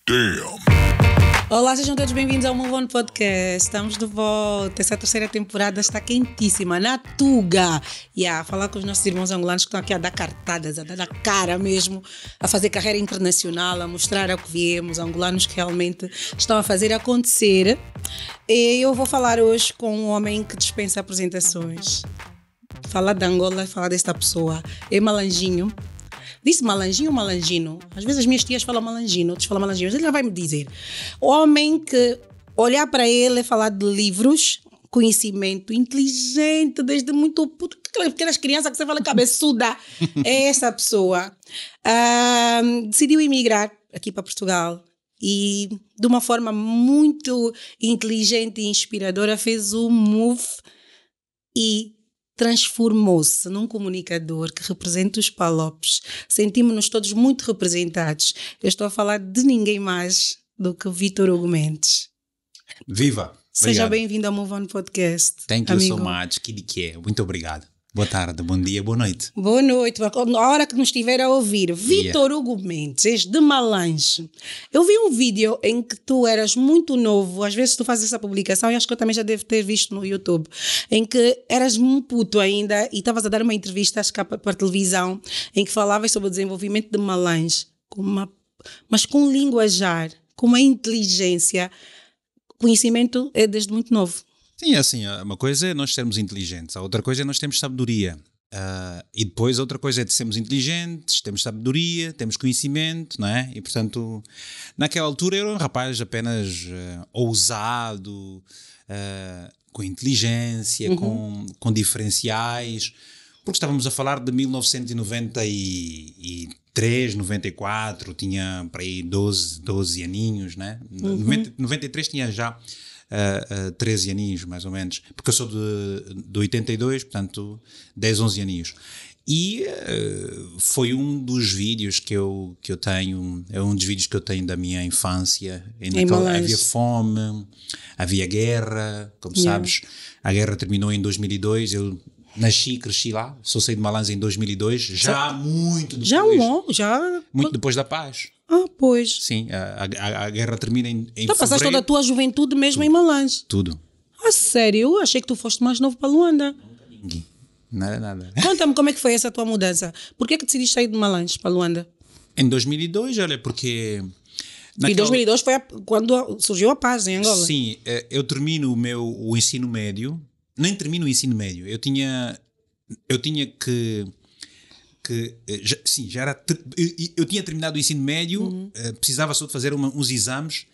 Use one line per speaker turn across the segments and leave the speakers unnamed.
Damn.
Olá, sejam todos bem-vindos ao Move On Podcast. Estamos de volta. Essa terceira temporada está quentíssima, na Tuga. E a falar com os nossos irmãos angolanos que estão aqui a dar cartadas, a dar a cara mesmo, a fazer carreira internacional, a mostrar ao que viemos, angolanos que realmente estão a fazer acontecer. E eu vou falar hoje com um homem que dispensa apresentações. Falar de Angola, falar desta pessoa. É Malanjinho. Disse Malanjinho ou Malangino? Às vezes as minhas tias falam Malangino, outros falam Malanjinho, mas ele já vai me dizer. Homem que olhar para ele é falar de livros, conhecimento, inteligente, desde muito puto, aquelas crianças que você fala cabeçuda. É essa pessoa. Decidiu emigrar aqui para Portugal e de uma forma muito inteligente e inspiradora fez o move e transformou-se num comunicador que representa os Palopes. Sentimos-nos todos muito representados. Eu estou a falar de ninguém mais do que Vítor Hugo Mendes.
Viva!
Seja bem-vindo ao Move On Podcast.
Thank you so much, que muito obrigado. Boa tarde, bom dia, boa noite.
Boa noite, a hora que nos estiver a ouvir. Vítor Hugo Mendes, de Malange. Eu vi um vídeo em que tu eras muito novo, às vezes tu fazes essa publicação e acho que eu também já devo ter visto no YouTube, em que eras um puto ainda e estavas a dar uma entrevista, acho que para a televisão, em que falavas sobre o desenvolvimento de Malange, mas com linguajar, com uma inteligência. Conhecimento é desde muito novo.
Sim, assim, uma coisa é nós sermos inteligentes, a outra coisa é nós termos sabedoria. E depois outra coisa é de sermos inteligentes, temos sabedoria, temos conhecimento, não é? E portanto, naquela altura eu era um rapaz apenas ousado, com inteligência, com diferenciais, porque estávamos a falar de 1993, 94, tinha para aí 12 aninhos, né? 93 tinha já 13 aninhos, mais ou menos, porque eu sou de 82, portanto 10, 11 aninhos. E foi um dos vídeos que eu tenho, é um dos vídeos que eu tenho da minha infância. Havia fome, havia guerra, como sabes, a guerra terminou em 2002, eu nasci, cresci lá, só saí de Malange em 2002, já muito depois. Muito depois da paz.
Pois.
Sim, a guerra termina em
então passaste toda a tua juventude mesmo em Malange?
Tudo.
Sério? Eu achei que tu foste mais novo para Luanda.
Nada.
Conta-me como é que foi essa tua mudança. Por que decidiste sair de Malange para Luanda?
Em 2002, olha, porque...
E 2002 foi quando surgiu a paz em Angola.
Sim, eu termino o ensino médio, nem termino o ensino médio, eu tinha que eu tinha terminado o ensino médio, precisava só de fazer uns exames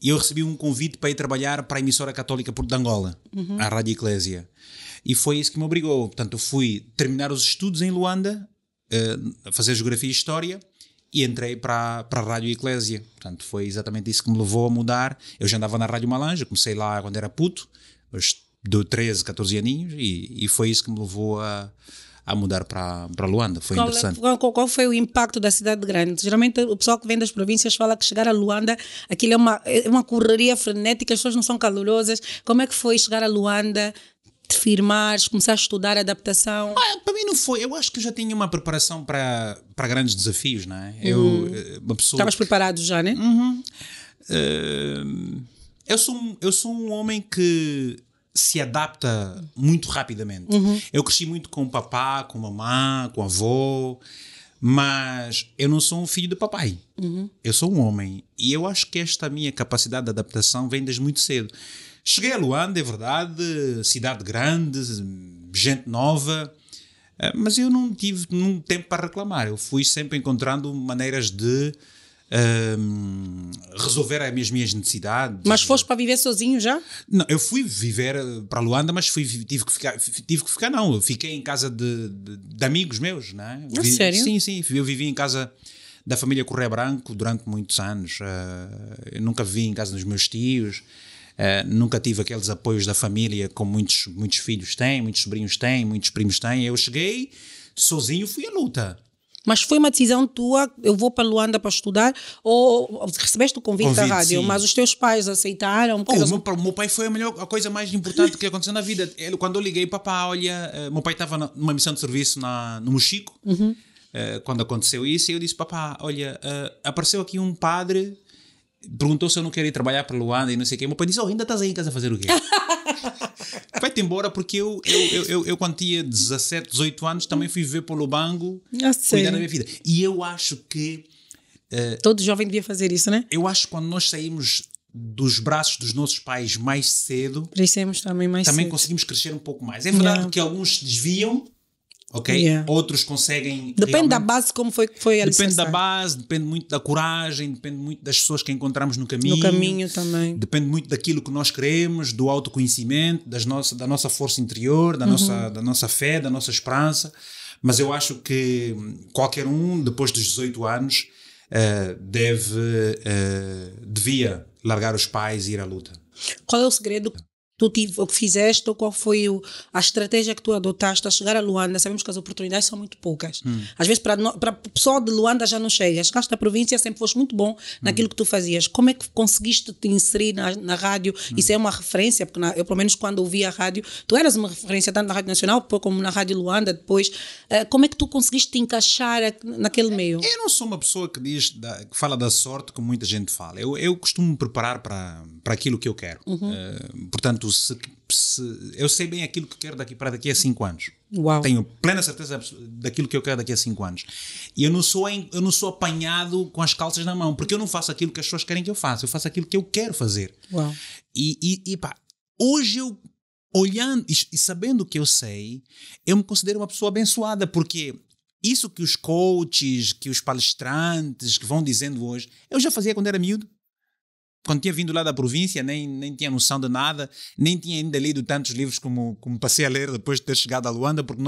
e eu recebi um convite para ir trabalhar para a emissora católica de Angola, a Rádio Eclésia, e foi isso que me obrigou. Portanto, eu fui terminar os estudos em Luanda, a fazer Geografia e História, e entrei para a Rádio Eclésia. Portanto, foi exatamente isso que me levou a mudar. Eu já andava na Rádio Malange, comecei lá quando era puto, de 13, 14 aninhos, e foi isso que me levou a mudar para Luanda. Foi interessante.
Qual foi o impacto da cidade grande? Geralmente o pessoal que vem das províncias fala que chegar a Luanda, aquilo é uma correria frenética, as pessoas não são calorosas. Como é que foi chegar a Luanda, te firmares, começar a estudar a adaptação?
Para mim não foi. Eu acho que eu já tinha uma preparação para grandes desafios, não é?
Estavas preparado já, né?
Eu sou um homem que se adapta muito rapidamente. Eu cresci muito com o papá, com a mamã, com a avó, mas eu não sou um filho de papai. Eu sou um homem. E eu acho que esta minha capacidade de adaptação vem desde muito cedo. Cheguei a Luanda, é verdade, cidade grande, gente nova, mas eu não tive nenhum tempo para reclamar. Eu fui sempre encontrando maneiras de resolver as minhas necessidades.
Mas foste para viver sozinho já?
Não, eu fui viver para Luanda, mas tive que ficar não, eu fiquei em casa de amigos meus, não é?
Sério?
Sim, eu vivi em casa da família Correia Branco durante muitos anos. Eu nunca vivi em casa dos meus tios, nunca tive aqueles apoios da família como muitos filhos têm, muitos sobrinhos têm, muitos primos têm. Eu cheguei sozinho, fui à luta.
Mas foi uma decisão tua, eu vou para Luanda para estudar, ou recebeste o convite da rádio,
sim.
Mas os teus pais aceitaram?
O meu pai foi a coisa mais importante que aconteceu na vida. Quando eu liguei, papá, olha, meu pai estava numa missão de serviço no Mochico, quando aconteceu isso, e eu disse, papá, olha, apareceu aqui um padre perguntou se eu não queria ir trabalhar para Luanda e não sei o quê. Meu pai disse, ainda estás aí em casa a fazer o quê? Vai-te embora, porque eu quando tinha 17, 18 anos também fui viver para o Lubango, cuidar da minha vida. E eu acho que
todo jovem devia fazer isso, né?
Eu acho que quando nós saímos dos braços dos nossos pais mais cedo,
crescemos também mais cedo.
Conseguimos crescer um pouco mais. É verdade que alguns se desviam, ok? Outros conseguem...
Depende da base, como foi a
Depende da base, depende muito da coragem, depende muito das pessoas que encontramos no caminho.
No caminho também.
Depende muito daquilo que nós queremos, do autoconhecimento, da nossa força interior, da nossa fé, da nossa esperança. Mas eu acho que qualquer um, depois dos 18 anos, devia largar os pais e ir à luta.
Qual é o segredo que tu fizeste, ou qual foi a estratégia que tu adotaste a chegar a Luanda? Sabemos que as oportunidades são muito poucas. Às vezes para o pessoal de Luanda já não chega. Chegaste à província, sempre foste muito bom naquilo que tu fazias. Como é que conseguiste te inserir na rádio? Isso é uma referência, porque eu pelo menos quando ouvi a rádio, tu eras uma referência tanto na Rádio Nacional como na Rádio Luanda depois. Como é que tu conseguiste te encaixar naquele meio?
Eu não sou uma pessoa que fala da sorte como muita gente fala. Eu costumo me preparar para aquilo que eu quero. Portanto, eu sei bem aquilo que quero daqui a 5 anos.
Uau.
Tenho plena certeza daquilo que eu quero daqui a 5 anos. E eu não sou apanhado com as calças na mão, porque eu não faço aquilo que as pessoas querem que eu faça. Eu faço aquilo que eu quero fazer.
Uau.
E pá, hoje eu, olhando e sabendo o que eu sei, eu me considero uma pessoa abençoada, porque isso que os coaches, que os palestrantes que vão dizendo hoje, eu já fazia quando era miúdo. Quando tinha vindo lá da província, nem tinha noção de nada, nem tinha ainda lido tantos livros como passei a ler depois de ter chegado a Luanda, porque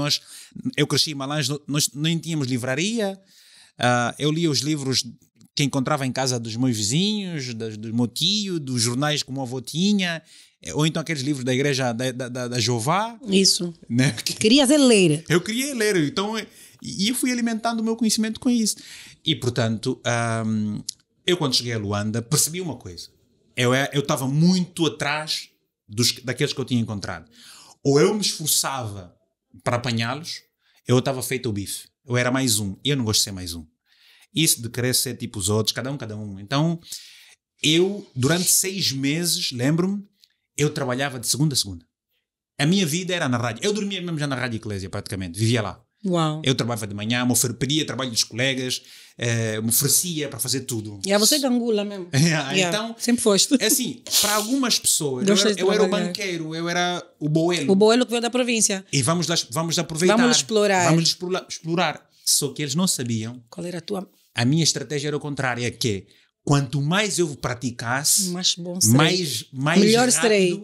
eu cresci em Malange, nós nem tínhamos livraria. Eu lia os livros que encontrava em casa dos meus vizinhos, do meu tio, dos jornais que o meu avô tinha, ou então aqueles livros da igreja da Jeová.
Isso.
Né?
Querias ler.
Eu queria ler, então eu fui alimentando o meu conhecimento com isso. E, portanto... eu, quando cheguei a Luanda, percebi uma coisa. Eu estava muito atrás daqueles que eu tinha encontrado. Ou eu me esforçava para apanhá-los, eu estava feito o bife. Eu era mais um. Eu não gosto de ser mais um. Isso de querer ser tipo os outros, cada um. Então, durante 6 meses, lembro-me, eu trabalhava de segunda a segunda. A minha vida era na rádio. Eu dormia mesmo já na Rádio Eclésia, praticamente. Vivia lá.
Uau.
Eu trabalhava de manhã, pedia trabalho dos colegas, me oferecia para fazer tudo.
Você é gangula mesmo.
Então,
sempre foste.
Assim, para algumas pessoas, eu era o banqueiro, eu era o boelo.
O boelo que veio da província.
E vamos aproveitar. Vamos explorar. Só que eles não sabiam.
Qual era a tua?
A minha estratégia era o contrário, é que quanto mais eu praticasse,
mais bom
serei. Mais
melhor
rápido,
serei.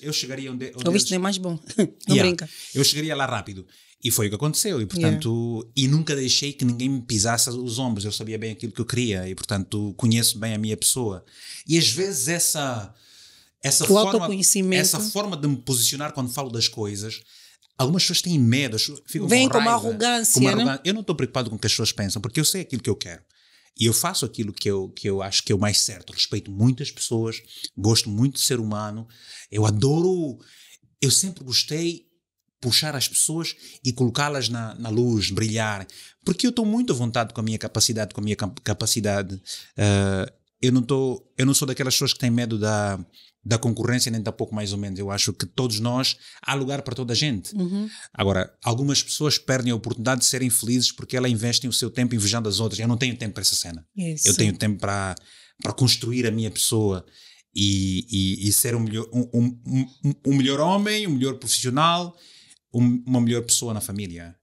Eu chegaria onde
Ouviste, é mais bom. Não brinca.
Eu chegaria lá rápido. E foi o que aconteceu. E, portanto, e nunca deixei que ninguém me pisasse os ombros. Eu sabia bem aquilo que eu queria. E, portanto, conheço bem a minha pessoa. E, às vezes, essa forma de me posicionar quando falo das coisas, algumas pessoas têm medo.
Vem com uma arrogância, né?
Eu não estou preocupado com o que as pessoas pensam, porque eu sei aquilo que eu quero. E eu faço aquilo que eu acho que é o mais certo. Respeito muitas pessoas, gosto muito de ser humano. Eu sempre gostei puxar as pessoas e colocá-las na luz, brilhar. Porque eu estou muito à vontade com a minha capacidade, eu não sou daquelas pessoas que têm medo da concorrência, nem tampouco mais ou menos. Eu acho que todos nós, há lugar para toda a gente. Agora, algumas pessoas perdem a oportunidade de serem felizes porque elas investem o seu tempo invejando as outras. Eu não tenho tempo para essa cena.
Isso.
Eu tenho tempo para construir a minha pessoa e ser um melhor homem, um melhor profissional, uma melhor pessoa na família.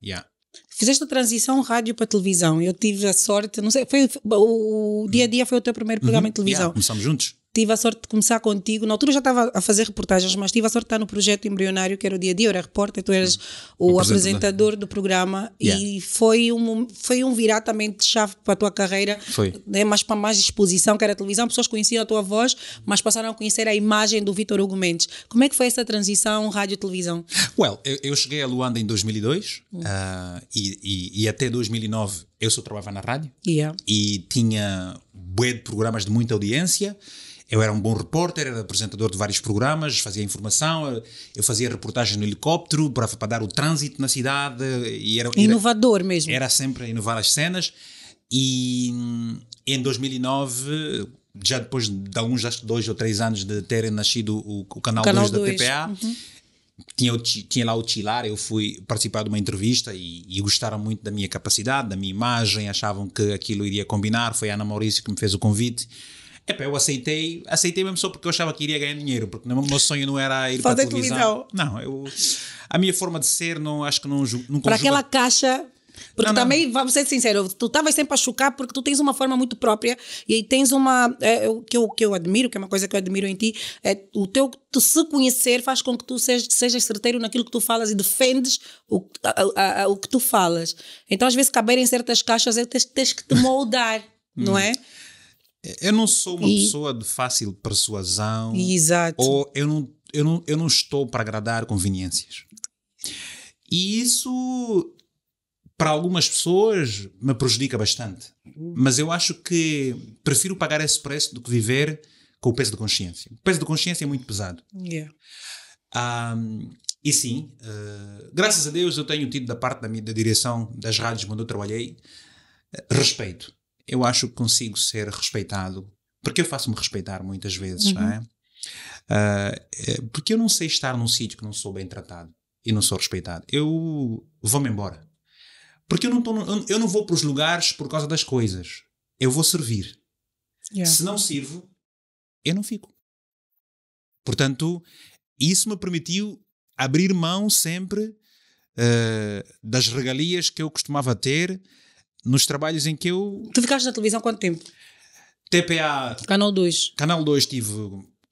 Fizeste a transição rádio para televisão. Eu tive a sorte, não sei, o Dia a Dia foi o teu primeiro programa em televisão.
Começamos juntos.
Tive a sorte de começar contigo. Na altura já estava a fazer reportagens, mas tive a sorte de estar no projeto embrionário, que era o Dia a Dia. Eu era repórter, tu eras o apresentador do programa. E foi um virar também de chave para a tua carreira.
Foi.
Né? Mas para mais exposição, que era a televisão. Pessoas conheciam a tua voz, mas passaram a conhecer a imagem do Vítor Hugo Mendes. Como é que foi essa transição rádio-televisão?
Eu cheguei a Luanda em 2002 e até 2009 eu só trabalhava na rádio. E tinha bué de programas de muita audiência. Eu era um bom repórter, era apresentador de vários programas, fazia informação, eu fazia reportagens no helicóptero para dar o trânsito na cidade.
Inovador mesmo.
Era sempre a inovar as cenas. E em 2009 já depois de alguns, acho que 2 ou 3 anos de terem nascido o canal 2 da TPA, tinha lá o Chilar, eu fui participar de uma entrevista e gostaram muito da minha capacidade, da minha imagem, achavam que aquilo iria combinar, foi a Ana Maurício que me fez o convite. Eu aceitei mesmo só porque eu achava que iria ganhar dinheiro, porque o meu sonho não era ir para a televisão. Não, a minha forma de ser, acho que não
para aquela caixa. Porque também, vamos ser sinceros, tu estavas sempre a chocar porque tu tens uma forma muito própria e aí tens uma, que eu admiro, que é uma coisa que eu admiro em ti, é o teu se conhecer faz com que tu sejas certeiro naquilo que tu falas e defendes o que tu falas. Então às vezes caber em certas caixas tens que te moldar, não é?
Eu não sou uma pessoa de fácil persuasão.
Exato.
Ou eu não estou para agradar conveniências. E isso, para algumas pessoas, me prejudica bastante. Mas eu acho que prefiro pagar esse preço do que viver com o peso da consciência. O peso da consciência é muito pesado.
Yeah.
E sim, graças a Deus eu tenho tido da parte da direção das rádios onde eu trabalhei respeito. Eu acho que consigo ser respeitado, porque eu faço-me respeitar muitas vezes, não é? Porque eu não sei estar num sítio que não sou bem tratado e não sou respeitado. Eu vou-me embora. Porque eu não vou para os lugares por causa das coisas. Eu vou servir.
Yeah.
Se não sirvo, eu não fico. Portanto, isso me permitiu abrir mão sempre das regalias que eu costumava ter nos trabalhos em que eu...
Tu ficaste na televisão quanto tempo?
TPA...
Canal 2.
Canal 2 tive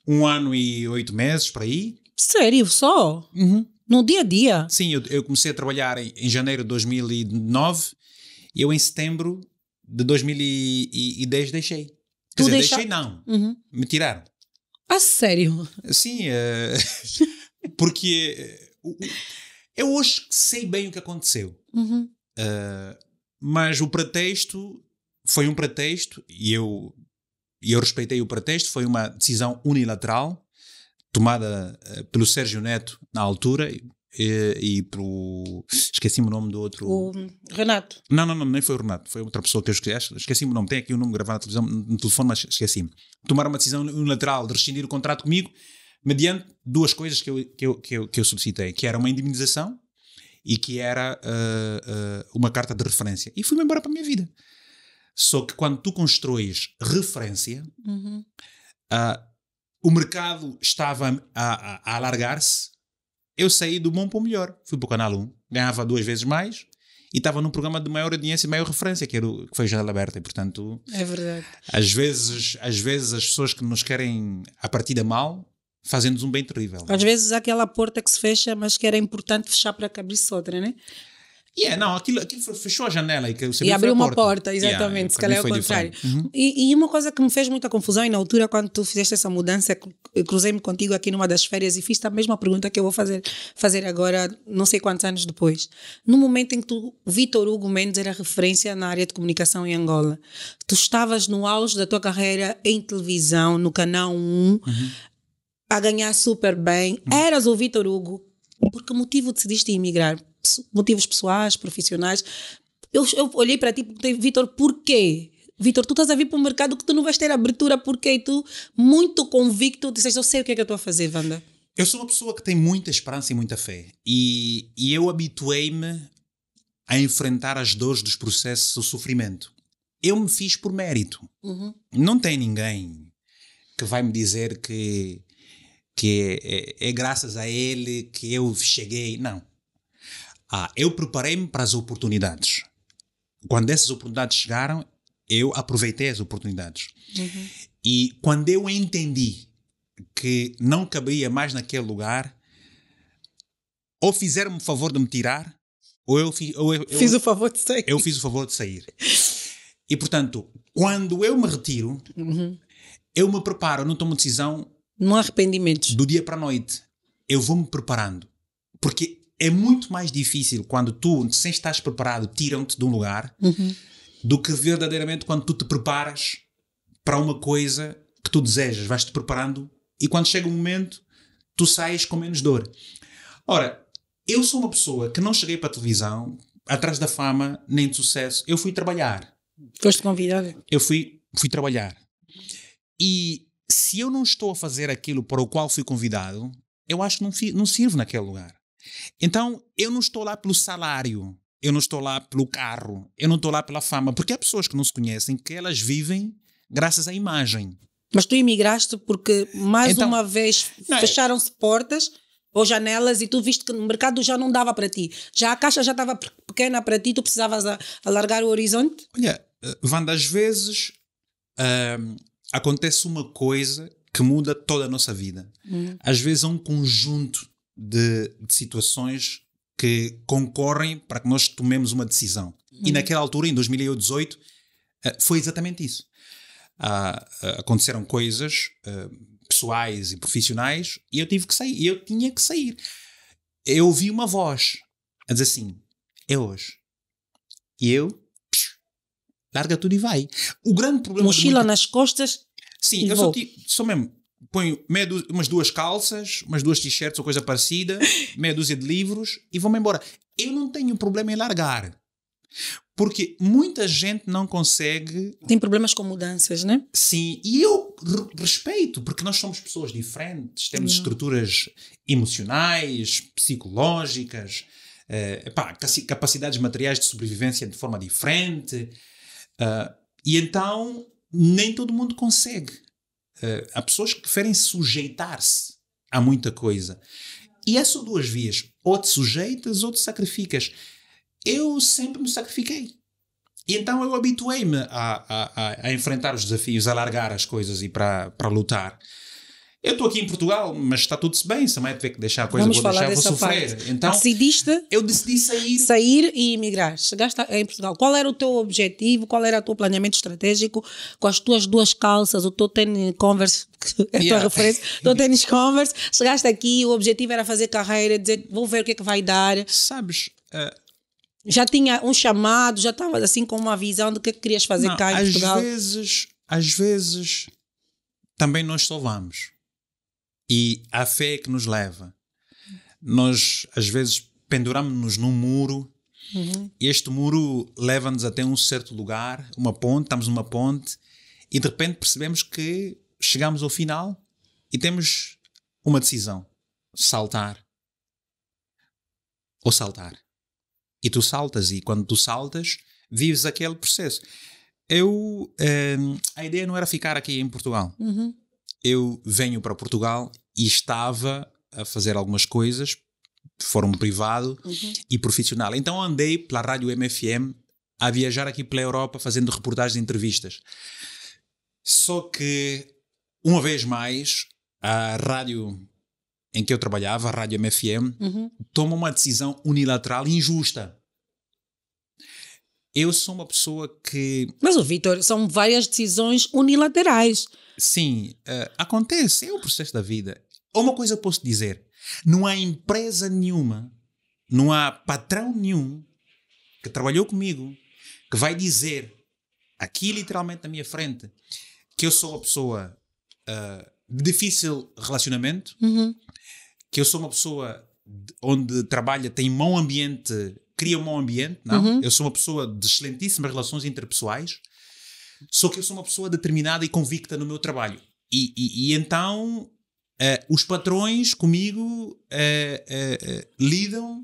1 ano e 8 meses, por aí.
Sério? Só?
Uhum.
No dia a dia?
Sim, eu comecei a trabalhar em janeiro de 2009 e eu em setembro de 2010 deixei. Quer dizer, deixei não. Me tiraram.
Ah, sério?
Sim, porque eu hoje sei bem o que aconteceu. Mas o pretexto foi um pretexto e eu respeitei o pretexto. Foi uma decisão unilateral tomada pelo Sérgio Neto na altura e pelo... Esqueci-me o nome do outro...
O Renato.
Não, nem foi o Renato. Foi outra pessoa que eu esqueci-me o nome. Tem aqui o nome gravado na televisão, no telefone, mas esqueci-me. Tomaram uma decisão unilateral de rescindir o contrato comigo mediante 2 coisas que eu solicitei, que era uma indemnização e que era uma carta de referência. E fui-me embora para a minha vida. Só que quando tu constróis referência, o mercado estava a alargar-se, eu saí do bom para o melhor. Fui para o Canal 1, ganhava 2 vezes mais e estava num programa de maior audiência e maior referência, que foi a Janela Aberta. E, portanto,
é verdade.
Às vezes as pessoas que nos querem a partida mal fazendo-nos um bem terrível.
Às vezes há aquela porta que se fecha, mas que era importante fechar para que abrisse outra, né?
Aquilo fechou a janela
e abriu uma porta, exatamente, se calhar é o contrário. E uma coisa que me fez muita confusão, e na altura quando tu fizeste essa mudança, eu cruzei-me contigo aqui numa das férias e fiz a mesma pergunta que eu vou fazer agora, não sei quantos anos depois. No momento em que Vítor Hugo Mendes era referência na área de comunicação em Angola, tu estavas no auge da tua carreira em televisão, no Canal 1, a ganhar super bem, eras o Vítor Hugo. Por que motivo decidiste emigrar? Motivos pessoais, profissionais? Eu olhei para ti e perguntei, Vítor, porquê? Vítor, tu estás a vir para um mercado que tu não vais ter abertura, porquê? E tu, muito convicto, disseste, eu sei o que é que eu estou a fazer, Wanda.
Eu sou uma pessoa que tem muita esperança e muita fé. E eu habituei-me a enfrentar as dores dos processos, o sofrimento. Eu me fiz por mérito. Não tem ninguém que vai me dizer que é graças a ele que eu cheguei. Não. Eu preparei-me para as oportunidades. Quando essas oportunidades chegaram, eu aproveitei as oportunidades. E quando eu entendi que não cabia mais naquele lugar, ou fizeram-me o favor de me tirar, ou eu
fiz o favor de sair.
Eu fiz o favor de sair. E, portanto, quando eu me retiro, eu me preparo, eu não tomo decisão.
Não há arrependimentos.
Do dia para a noite. Eu vou-me preparando. Porque é muito mais difícil quando tu, sem estares preparado, tiram-te de um lugar, do que verdadeiramente quando tu te preparas para uma coisa que tu desejas. Vais-te preparando e quando chega um momento, tu sais com menos dor. Ora, eu sou uma pessoa que não cheguei para a televisão atrás da fama nem de sucesso. Eu fui trabalhar.
Foste convidado?
Eu fui trabalhar. E se eu não estou a fazer aquilo para o qual fui convidado, eu acho que não sirvo naquele lugar. Então, eu não estou lá pelo salário, eu não estou lá pelo carro, eu não estou lá pela fama, porque há pessoas que não se conhecem que elas vivem graças à imagem.
Mas tu imigraste porque, mais
Então,
uma vez, fecharam-se portas ou janelas e tu viste que no mercado já não dava para ti. Já a caixa já estava pequena para ti, tu precisavas alargar o horizonte?
Olha, Wanda, às vezes acontece uma coisa que muda toda a nossa vida. Às vezes é um conjunto de situações que concorrem para que nós tomemos uma decisão. E naquela altura, em 2018, foi exatamente isso. Aconteceram coisas pessoais e profissionais e eu tive que sair. E eu tinha que sair. Eu ouvi uma voz a dizer assim, é hoje. E eu, larga tudo e vai. O grande problema...
Mochila nas costas.
Sim, eu sou mesmo... Ponho umas 2 calças, umas 2 t-shirts ou coisa parecida, meia dúzia de livros e vou-me embora. Eu não tenho problema em largar. Porque muita gente não consegue...
Tem problemas com mudanças, né?
Sim, e eu respeito, porque nós somos pessoas diferentes, temos estruturas emocionais, psicológicas, capacidades materiais de sobrevivência de forma diferente. E então, nem todo mundo consegue. Há pessoas que preferem sujeitar-se a muita coisa. E é só 2 vias. Ou te sujeitas ou te sacrificas. Eu sempre me sacrifiquei. E então eu habituei-me a enfrentar os desafios, a largar as coisas e para lutar. Eu estou aqui em Portugal, mas está tudo-se bem. Se a mãe tiver que deixar a coisa, vou sofrer.
Parte.
Então,
eu
decidi
sair e emigrar. Chegaste em Portugal. Qual era o teu objetivo? Qual era o teu planeamento estratégico? Com as tuas 2 calças, o teu tênis Converse, é a tua referência, o teu tênis Converse. Chegaste aqui, o objetivo era fazer carreira, dizer, vou ver o que é que vai dar.
Sabes...
Já tinha um chamado, já estava assim com uma visão do que querias fazer cá em Portugal?
Às vezes também nós só vamos. E a fé é que nos leva. Nós, às vezes, penduramos-nos num muro e este muro leva-nos até um certo lugar, uma ponte, estamos numa ponte e de repente percebemos que chegamos ao final e temos uma decisão. Saltar ou saltar. E tu saltas, e quando tu saltas, vives aquele processo. A ideia não era ficar aqui em Portugal. Eu venho para Portugal e estava a fazer algumas coisas de forma privada e profissional. Então andei pela Rádio MFM a viajar aqui pela Europa fazendo reportagens e entrevistas. Só que, uma vez mais, a rádio em que eu trabalhava, a Rádio MFM, toma uma decisão unilateral e injusta. Eu sou uma pessoa que...
Mas, Vítor, são várias decisões unilaterais.
Sim, acontece, é o processo da vida. Uma coisa eu posso dizer, não há empresa nenhuma, não há patrão nenhum que trabalhou comigo que vai dizer, aqui literalmente na minha frente, que eu sou uma pessoa de difícil relacionamento, que eu sou uma pessoa onde trabalha, tem mau ambiente, cria um mau ambiente, não. Eu sou uma pessoa de excelentíssimas relações interpessoais, só que eu sou uma pessoa determinada e convicta no meu trabalho. E então os patrões comigo lidam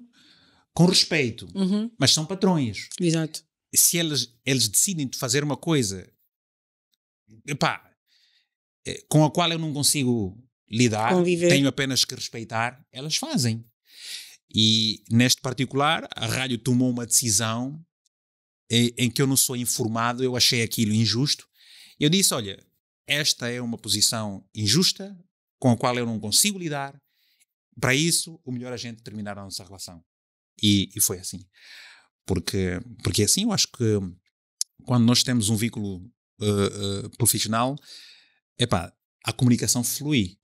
com respeito, mas são patrões.
Exato.
Se eles decidem fazer uma coisa com a qual eu não consigo lidar,
conviver,
tenho apenas que respeitar, elas fazem. E neste particular, a rádio tomou uma decisão em que eu não sou informado, eu achei aquilo injusto. Eu disse, olha, esta é uma posição injusta, com a qual eu não consigo lidar. Para isso, o melhor é a gente terminar a nossa relação. E foi assim. Porque assim, eu acho que quando nós temos um vínculo profissional, a comunicação flui.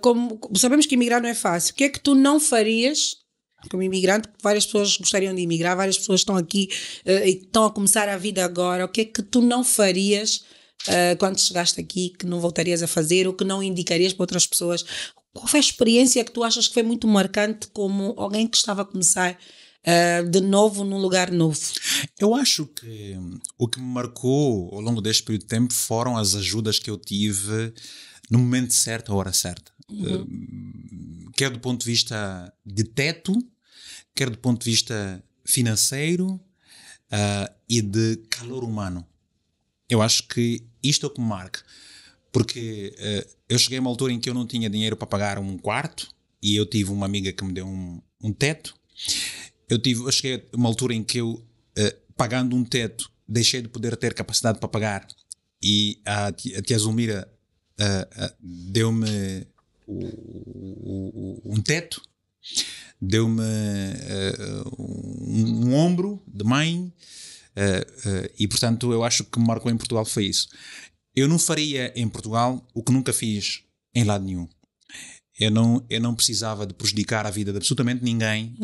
Como sabemos que emigrar não é fácil, o que é que tu não farias como imigrante? Várias pessoas gostariam de emigrar, várias pessoas estão aqui e estão a começar a vida agora. O que é que tu não farias quando chegaste aqui, que não voltarias a fazer ou que não indicarias para outras pessoas? Qual foi a experiência que tu achas que foi muito marcante como alguém que estava a começar de novo num lugar novo?
Eu acho que o que me marcou ao longo deste período de tempo foram as ajudas que eu tive no momento certo, à hora certa. Quer do ponto de vista de teto, quer do ponto de vista financeiro e de calor humano. Eu acho que isto é o que me marca. Porque eu cheguei a uma altura em que eu não tinha dinheiro para pagar um quarto e eu tive uma amiga que me deu um teto. Eu cheguei a uma altura em que eu, pagando um teto, deixei de poder ter capacidade para pagar e a tia Zulmira deu-me um teto, deu-me um ombro de mãe e, portanto, eu acho que me marcou em Portugal foi isso. Eu não faria em Portugal o que nunca fiz em lado nenhum. Eu não precisava de prejudicar a vida de absolutamente ninguém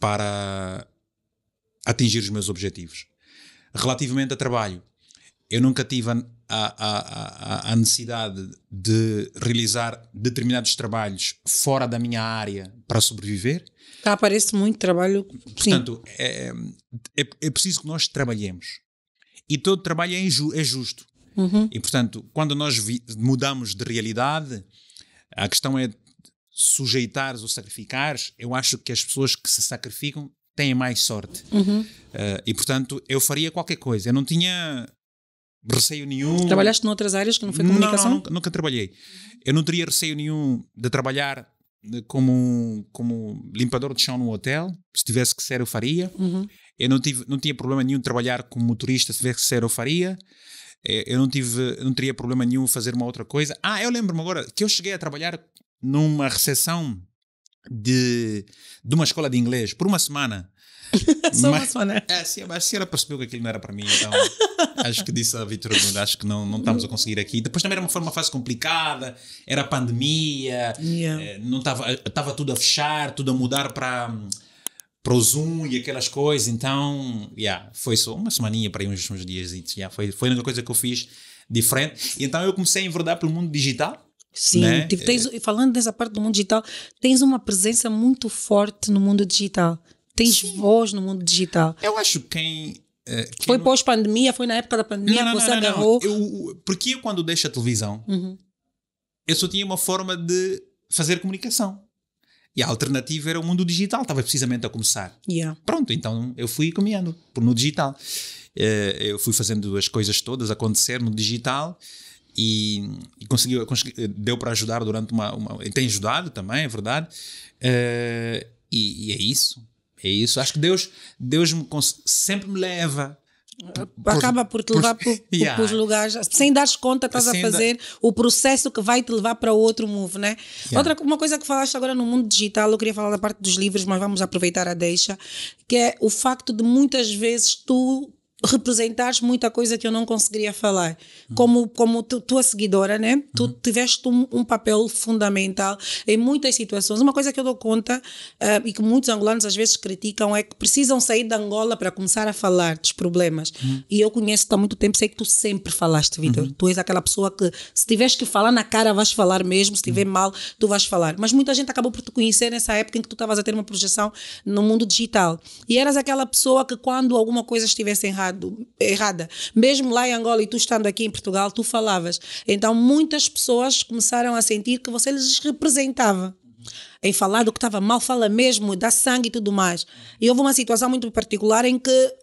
para atingir os meus objetivos. Relativamente a trabalho, eu nunca tive a necessidade de realizar determinados trabalhos fora da minha área para sobreviver.
Aparece muito trabalho.
Portanto, é preciso que nós trabalhemos. E todo trabalho é justo. E, portanto, quando nós mudamos de realidade, a questão é sujeitares ou sacrificares. Eu acho que as pessoas que se sacrificam têm mais sorte. E, portanto, eu faria qualquer coisa. Eu não tinha receio nenhum.
Trabalhaste noutras áreas que não foi comunicação?
Não, nunca trabalhei. Eu não teria receio nenhum de trabalhar como limpador de chão num hotel. Se tivesse que ser, eu faria. Eu não tinha problema nenhum de trabalhar como motorista. Se tivesse que ser, eu faria. Eu não teria problema nenhum fazer uma outra coisa. Eu lembro-me agora que eu cheguei a trabalhar numa recepção de uma escola de inglês por uma semana.
Só uma semana.
Sim, mas a senhora percebeu que aquilo não era para mim, então acho que disse a Vitor, acho que não estamos a conseguir aqui. Depois também era uma fase complicada, era pandemia, não estava tudo a fechar, tudo a mudar para o Zoom e aquelas coisas, então foi só uma semaninha para ir uns dias. Foi a única coisa que eu fiz diferente. E então eu comecei a enverdar pelo mundo digital.
Sim,
né?
Falando dessa parte do mundo digital, tens uma presença muito forte no mundo digital. Tens voz no mundo digital.
Eu acho que
foi pós-pandemia, foi na época da pandemia que você agarrou.
Porque eu, quando deixo a televisão, eu só tinha uma forma de fazer comunicação. E a alternativa era o mundo digital, estava precisamente a começar. Pronto, então eu fui caminhando no digital. Eu fui fazendo as coisas todas acontecer no digital e consegui, deu para ajudar durante tem ajudado também, é verdade. E é isso. É isso. Acho que Deus sempre me leva.
Acaba por te levar para os lugares, sem dares conta, estás a fazer o processo que vai te levar para outro move, né? Uma coisa que falaste agora no mundo digital, eu queria falar da parte dos livros, mas vamos aproveitar a deixa, que é o facto de muitas vezes tu representares muita coisa que eu não conseguiria falar. Como tua seguidora, né? Tu tiveste um papel fundamental em muitas situações. Uma coisa que eu dou conta e que muitos angolanos às vezes criticam é que precisam sair da Angola para começar a falar dos problemas. E eu conheço-te há muito tempo, sei que tu sempre falaste, Vitor. Tu és aquela pessoa que se tiveres que falar na cara vais falar mesmo, se estiver mal tu vais falar. Mas muita gente acabou por te conhecer nessa época em que tu estavas a ter uma projeção no mundo digital. E eras aquela pessoa que quando alguma coisa estivesse errada, mesmo lá em Angola e tu estando aqui em Portugal, tu falavas. Então muitas pessoas começaram a sentir que você lhes representava em falar do que estava mal, fala mesmo, dá sangue e tudo mais. E houve uma situação muito particular em que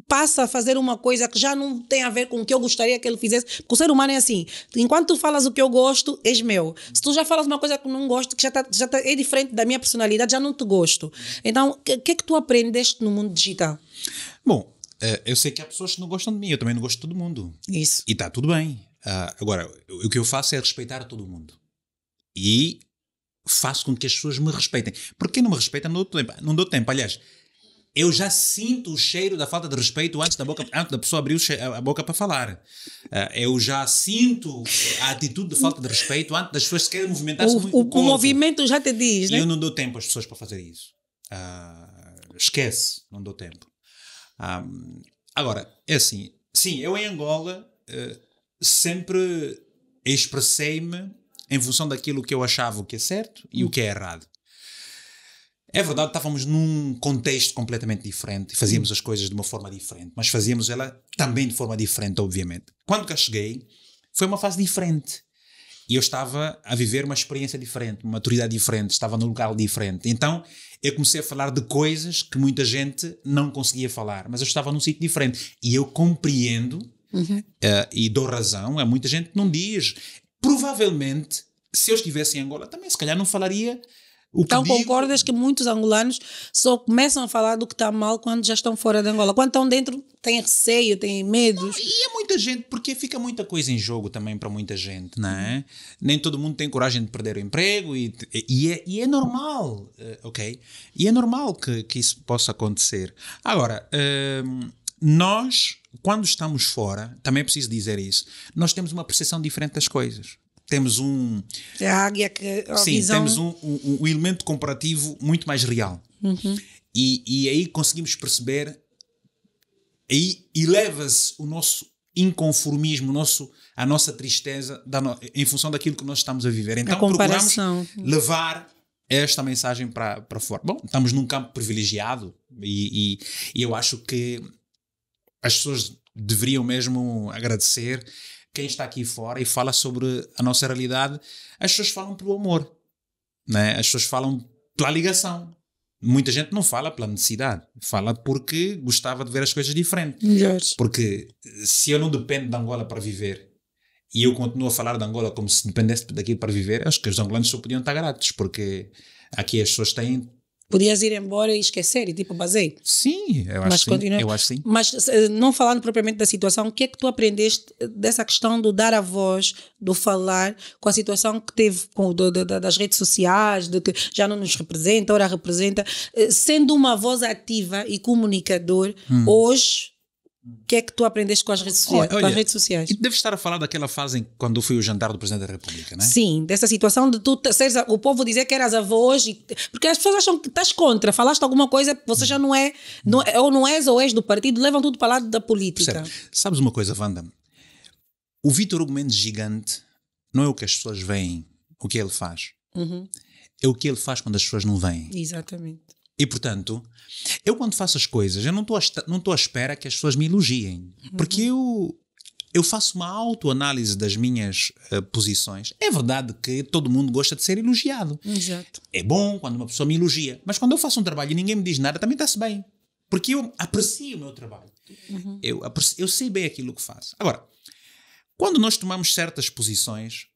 passa a fazer uma coisa que já não tem a ver com o que eu gostaria que ele fizesse, porque o ser humano é assim, enquanto tu falas o que eu gosto, és meu. Se tu já falas uma coisa que não gosto, que é diferente da minha personalidade, já não te gosto. Então, o que é que tu aprendeste no mundo digital?
Bom, eu sei que há pessoas que não gostam de mim, eu também não gosto de todo mundo.
Isso.
E está tudo bem. Agora, o que eu faço é respeitar todo mundo. E faço com que as pessoas me respeitem. Porque quem não me respeita não dou tempo. Aliás, eu já sinto o cheiro da falta de respeito antes da pessoa abrir a boca para falar. Eu já sinto a atitude de falta de respeito antes das pessoas querem movimentar-se muito.
O movimento já te diz,
e
né?
eu não dou tempo às pessoas para fazer isso. Esquece, não dou tempo. Agora, é assim, sim, eu em Angola sempre expressei-me em função daquilo que eu achava o que é certo e o que é errado. É verdade, estávamos num contexto completamente diferente e fazíamos as coisas de uma forma diferente, mas fazíamos ela também de forma diferente, obviamente. Quando cá cheguei, foi uma fase diferente. E eu estava a viver uma experiência diferente, uma maturidade diferente, estava num lugar diferente. Então, eu comecei a falar de coisas que muita gente não conseguia falar, mas eu estava num sítio diferente. E eu compreendo e dou razão a muita gente que não diz. Provavelmente, se eu estivesse em Angola, também se calhar não falaria o que
Então
digo.
concordas que muitos angolanos só começam a falar do que está mal quando já estão fora de Angola? Quando estão dentro, têm receio, têm medos.
E é muita gente, porque fica muita coisa em jogo também para muita gente, não é? Nem todo mundo tem coragem de perder o emprego e é normal, ok? E é normal que isso possa acontecer. Agora, nós, quando estamos fora, também é preciso dizer isso, nós temos uma percepção diferente das coisas. Temos
É a águia que a
sim,
visão...
temos um elemento comparativo muito mais real. E aí conseguimos perceber, aí eleva-se o nosso inconformismo, a nossa tristeza em função daquilo que nós estamos a viver. Então procuramos levar esta mensagem para fora. Bom, estamos num campo privilegiado e eu acho que as pessoas deveriam mesmo agradecer quem está aqui fora e fala sobre a nossa realidade. As pessoas falam pelo amor, né? As pessoas falam pela ligação. Muita gente não fala pela necessidade, fala porque gostava de ver as coisas diferentes.
Melhores.
Porque se eu não dependo de Angola para viver e eu continuo a falar de Angola como se dependesse daquilo para viver, acho que os angolanos só podiam estar gratos, porque aqui as pessoas têm...
Podias ir embora e esquecer, e tipo, basei.
Sim, eu acho que sim.
Mas não falando propriamente da situação, o que é que tu aprendeste dessa questão do dar a voz, do falar, com a situação que teve das redes sociais, de que já não nos representa, ora representa, sendo uma voz ativa e comunicador, hoje... O que é que tu aprendeste com as redes sociais?
Olha,
com as redes sociais?
E deves estar a falar daquela fase quando eu fui o jantar do Presidente da República, não é?
Sim, dessa situação de tu seres o povo dizer que eras avô hoje, porque as pessoas acham que estás contra, falaste alguma coisa, você já não é, ou não és ou és do partido, levam tudo para o lado da política.
Certo. Sabes uma coisa, Wanda? O Vítor Hugo Mendes Gigante não é o que as pessoas veem, o que ele faz. É o que ele faz quando as pessoas não veem.
Exatamente.
E, portanto, eu quando faço as coisas, eu não estou à espera que as pessoas me elogiem. Porque eu faço uma autoanálise das minhas posições. É verdade que todo mundo gosta de ser elogiado.
Exato.
É bom quando uma pessoa me elogia. Mas quando eu faço um trabalho e ninguém me diz nada, também está-se bem. Porque eu aprecio o meu trabalho. Eu sei bem aquilo que faço. Agora, quando nós tomamos certas posições,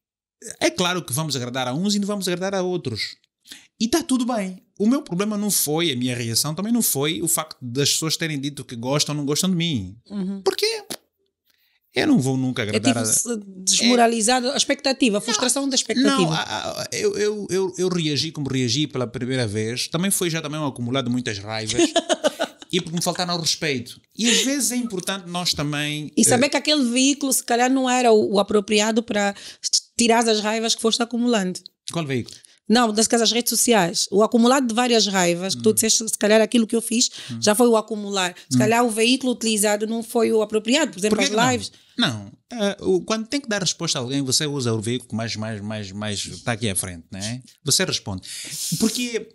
é claro que vamos agradar a uns e não vamos agradar a outros. E está tudo bem. O meu problema não foi, a minha reação também não foi o facto das pessoas terem dito que gostam ou não gostam de mim. Porque eu não vou nunca agradar
desmoralizado a expectativa, a frustração da expectativa.
Não, eu reagi como reagi pela primeira vez. Também foi já também um acumulado de muitas raivas. E porque me faltaram ao respeito. E às vezes é importante nós também...
E saber que aquele veículo se calhar não era o apropriado para tirar as raivas que foste acumulando.
Qual veículo?
Não, das redes sociais. O acumulado de várias raivas, que tu disseste, se calhar aquilo que eu fiz já foi o acumular. Se calhar o veículo utilizado não foi o apropriado, por exemplo, as lives.
Não. Quando tem que dar resposta a alguém, você usa o veículo que mais está aqui à frente, não é? Você responde. Porque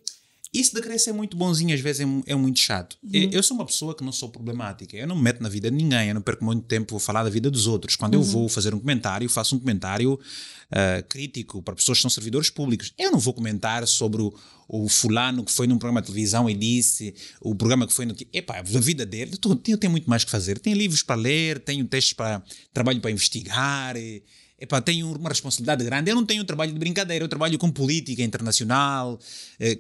isso de querer ser muito bonzinho às vezes é muito chato. Eu sou uma pessoa que não sou problemática. Eu não me meto na vida de ninguém. Eu não perco muito tempo a falar da vida dos outros. Quando eu vou fazer um comentário, faço um comentário crítico para pessoas que são servidores públicos. Eu não vou comentar sobre o fulano que foi num programa de televisão e disse o programa que foi no... a vida dele. Eu tenho muito mais que fazer. Tenho livros para ler, tenho textos para... trabalho para investigar... tenho uma responsabilidade grande. Eu não tenho um trabalho de brincadeira, eu trabalho com política internacional,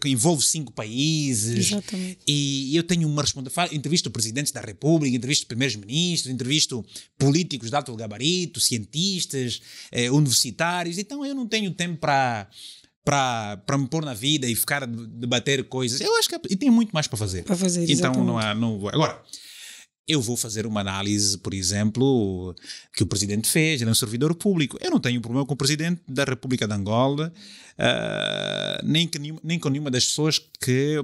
que envolve 5 países.
Exatamente.
E eu tenho uma responsabilidade. Entrevisto presidentes da República, entrevisto primeiros ministros, entrevisto políticos de alto gabarito, cientistas, universitários. Então eu não tenho tempo para me pôr na vida e ficar a debater coisas. Eu acho que e tenho muito mais para fazer.
Para fazer,
então
exatamente.
não vou. Agora, eu vou fazer uma análise, por exemplo, que o presidente fez, ele é um servidor público. Eu não tenho problema com o presidente da República de Angola, nem com nenhuma das pessoas que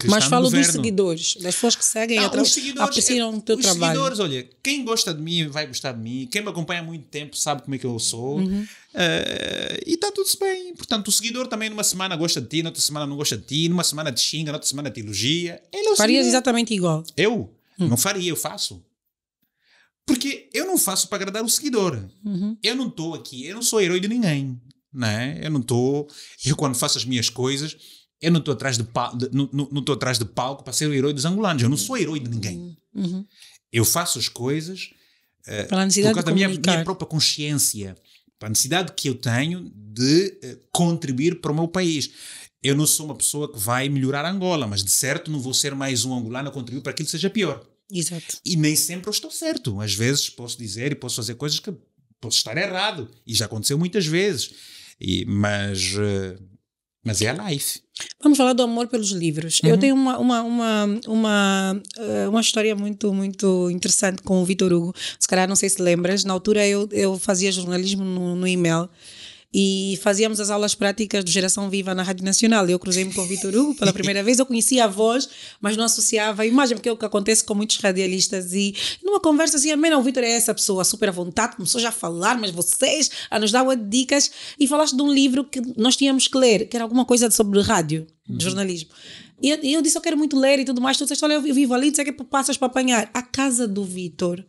Mas
estão
falo
no
dos
governo.
seguidores, das pessoas que seguem apreciam o teu trabalho.
Os seguidores, olha, quem gosta de mim vai gostar de mim, quem me acompanha há muito tempo sabe como é que eu sou, e está tudo bem. Portanto, o seguidor também numa semana gosta de ti, noutra semana não gosta de ti, numa semana te xinga, noutra semana te elogia. Ele é o
Farias
seguidor.
exatamente igual.
Eu? Não faria, eu faço. Porque eu não faço para agradar o seguidor. Eu não estou aqui, eu não sou herói de ninguém. Né? Eu quando faço as minhas coisas, eu não estou atrás não estou atrás de palco para ser o herói dos angolanos. Eu não sou herói de ninguém. Eu faço as coisas
Pela
por
necessidade
causa da minha própria consciência, para a necessidade que eu tenho de contribuir para o meu país. Eu não sou uma pessoa que vai melhorar Angola, mas de certo não vou ser mais um angolano a contribuir para que aquilo seja pior.
Exato.
E nem sempre eu estou certo. Às vezes posso dizer e posso fazer coisas que posso estar errado. E já aconteceu muitas vezes. Mas é a life.
Vamos falar do amor pelos livros. Eu tenho uma história muito, muito interessante com o Vitor Hugo. Se calhar não sei se lembras. Na altura eu fazia jornalismo no e-mail. E fazíamos as aulas práticas do Geração Viva na Rádio Nacional. Eu cruzei-me com o Vitor Hugo pela primeira vez. Eu conhecia a voz, mas não associava a imagem, porque é o que acontece com muitos radialistas. E numa conversa assim, o Vitor é essa pessoa super à vontade, começou já a falar, mas vocês a nos dar dicas. E falaste de um livro que nós tínhamos que ler, que era alguma coisa sobre rádio, de jornalismo. E eu disse, eu quero muito ler e tudo mais. Tu disseste, olha, eu vivo ali, disse que passas para apanhar. A casa do Vitor,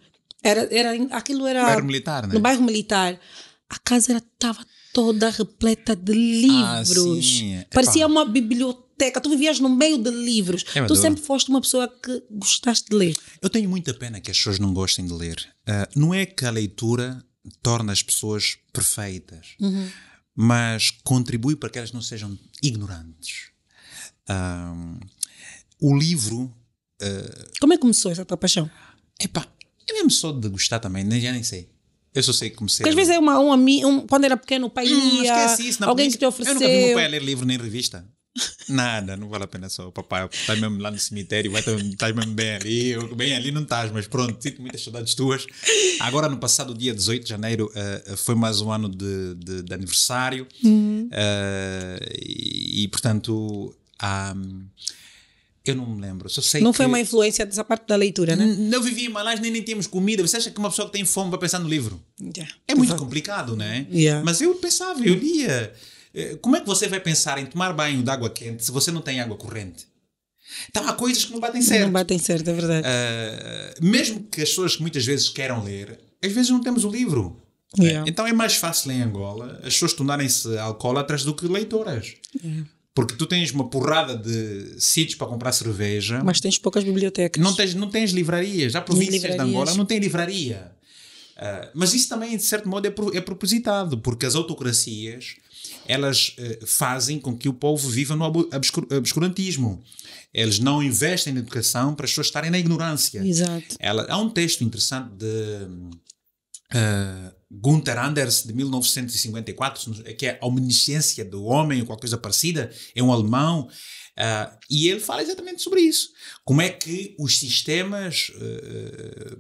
aquilo era...
Bairro Militar, né?
No bairro Militar. A casa estava toda repleta de livros.
Sim.
Parecia uma biblioteca. Tu vivias no meio de livros. Tu sempre foste uma pessoa que gostaste de ler.
Eu tenho muita pena que as pessoas não gostem de ler. Não é que a leitura torna as pessoas perfeitas, mas contribui para que elas não sejam ignorantes. O livro...
Como é que começou essa tua paixão?
É mesmo só de gostar também, já nem sei. Eu só sei que comecei.
Porque às vezes é quando era pequeno o pai lia,
isso,
alguém que te ofereceu.
Eu nunca vi meu pai ler livro nem revista. Nada, não vale a pena só. Papai, estás mesmo lá no cemitério, estás mesmo bem ali. Bem ali não estás, mas pronto, sinto muitas saudades tuas. Agora, no passado dia 18 de janeiro, foi mais um ano de aniversário. E portanto, eu não me lembro. Só sei
não
que
foi uma influência dessa parte da leitura, né?
Não vivia em Malás, nem tínhamos comida. Você acha que uma pessoa que tem fome vai pensar no livro? É muito complicado, né? Mas eu pensava, eu lia. Como é que você vai pensar em tomar banho de água quente se você não tem água corrente? Então há coisas que não batem certo.
Não batem certo, é verdade.
Mesmo que as pessoas muitas vezes queiram ler, às vezes não temos o livro. Então é mais fácil em Angola as pessoas tornarem-se alcoólatras do que leitoras. Porque tu tens uma porrada de sítios para comprar cerveja.
Mas tens poucas bibliotecas.
Não tens livrarias. Já províncias de Angola não tem livraria. Mas isso também, de certo modo, é propositado. Porque as autocracias, elas fazem com que o povo viva no obscurantismo. Eles não investem na educação para as pessoas estarem na ignorância.
Exato.
Há um texto interessante de... Gunther Anders, de 1954, que é A Omnisciência do Homem, ou qualquer coisa parecida, é um alemão, e ele fala exatamente sobre isso. Como é que os sistemas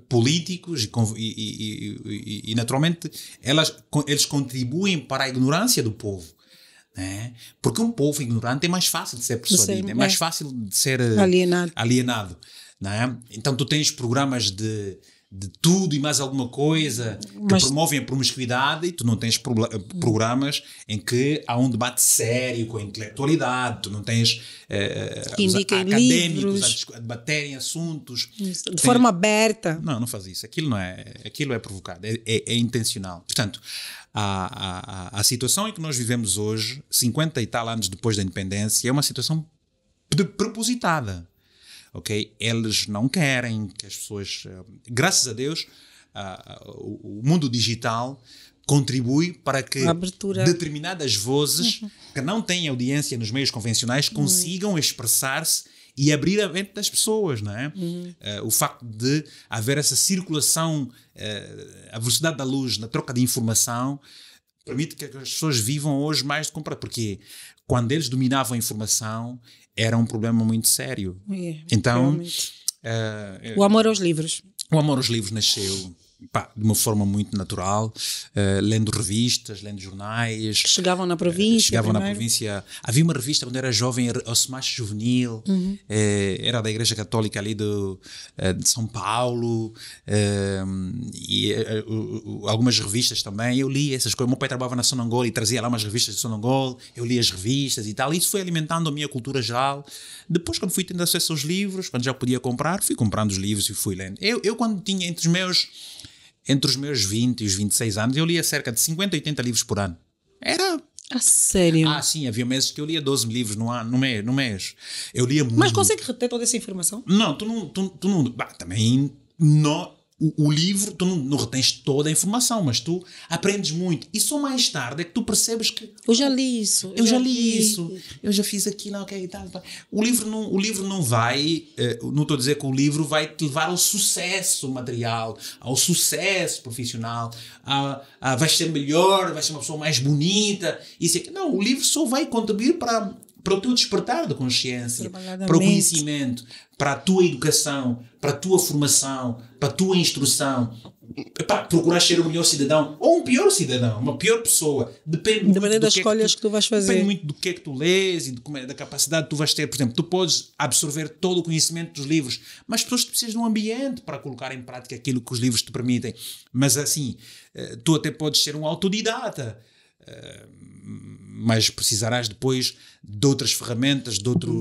políticos e naturalmente, eles contribuem para a ignorância do povo. Né? Porque um povo ignorante é mais fácil de ser persuadido, é mais fácil de ser alienado. Né? Então tu tens programas de tudo e mais alguma coisa que promovem a promiscuidade, e tu não tens programas em que há um debate sério com a intelectualidade, tu não tens académicos a debaterem assuntos
de forma aberta.
Não faz isso, aquilo é provocado, é intencional. Portanto, a situação em que nós vivemos hoje, 50 e tal anos depois da independência, é uma situação propositada. Okay? Eles não querem que as pessoas... Graças a Deus, o mundo digital contribui para que determinadas vozes que não têm audiência nos meios convencionais consigam expressar-se e abrir a mente das pessoas. Não é? O facto de haver essa circulação, a velocidade da luz na troca de informação, permite que as pessoas vivam hoje mais de comprar. Porque quando eles dominavam a informação, era um problema muito sério. Então,
O amor aos livros.
O amor aos livros nasceu de uma forma muito natural, lendo revistas, lendo jornais.
Que chegavam na província.
Chegavam na província. Havia uma revista quando era jovem, o Smash Juvenil, era da Igreja Católica ali de São Paulo, e algumas revistas também. Eu li essas coisas. Meu pai trabalhava na Sonangol e trazia lá umas revistas de Sonangol. Eu li as revistas e tal. Isso foi alimentando a minha cultura geral. Depois, quando fui tendo acesso aos livros, quando já podia comprar, fui comprando os livros e fui lendo. Eu quando tinha entre os meus 20 e os 26 anos, eu lia cerca de 50, 80 livros por ano. Era...
A sério?
Sim, havia meses que eu lia 12 livros no mês. Eu lia muito.
Mas consegue reter toda essa informação?
Não, tu não... também não... O livro, tu não retens toda a informação, mas tu aprendes muito. E só mais tarde é que tu percebes que...
Eu já li isso.
Eu já li isso. Eu já fiz aquilo, ok, e tal. O livro não vai... não estou a dizer que o livro vai te levar ao sucesso material, ao sucesso profissional, vais ser melhor, vais ser uma pessoa mais bonita. Isso aqui. Não, o livro só vai contribuir para o teu despertar da consciência, para o conhecimento, para a tua educação, para a tua formação, para a tua instrução, para procurar ser o melhor cidadão ou um pior cidadão, uma pior pessoa. Depende
das escolhas que tu vais fazer.
Depende muito do que é que tu lês e da capacidade que tu vais ter. Por exemplo, tu podes absorver todo o conhecimento dos livros, mas depois tu precisas de um ambiente para colocar em prática aquilo que os livros te permitem. Mas assim, tu até podes ser um autodidata, mas precisarás depois de outras ferramentas, de outros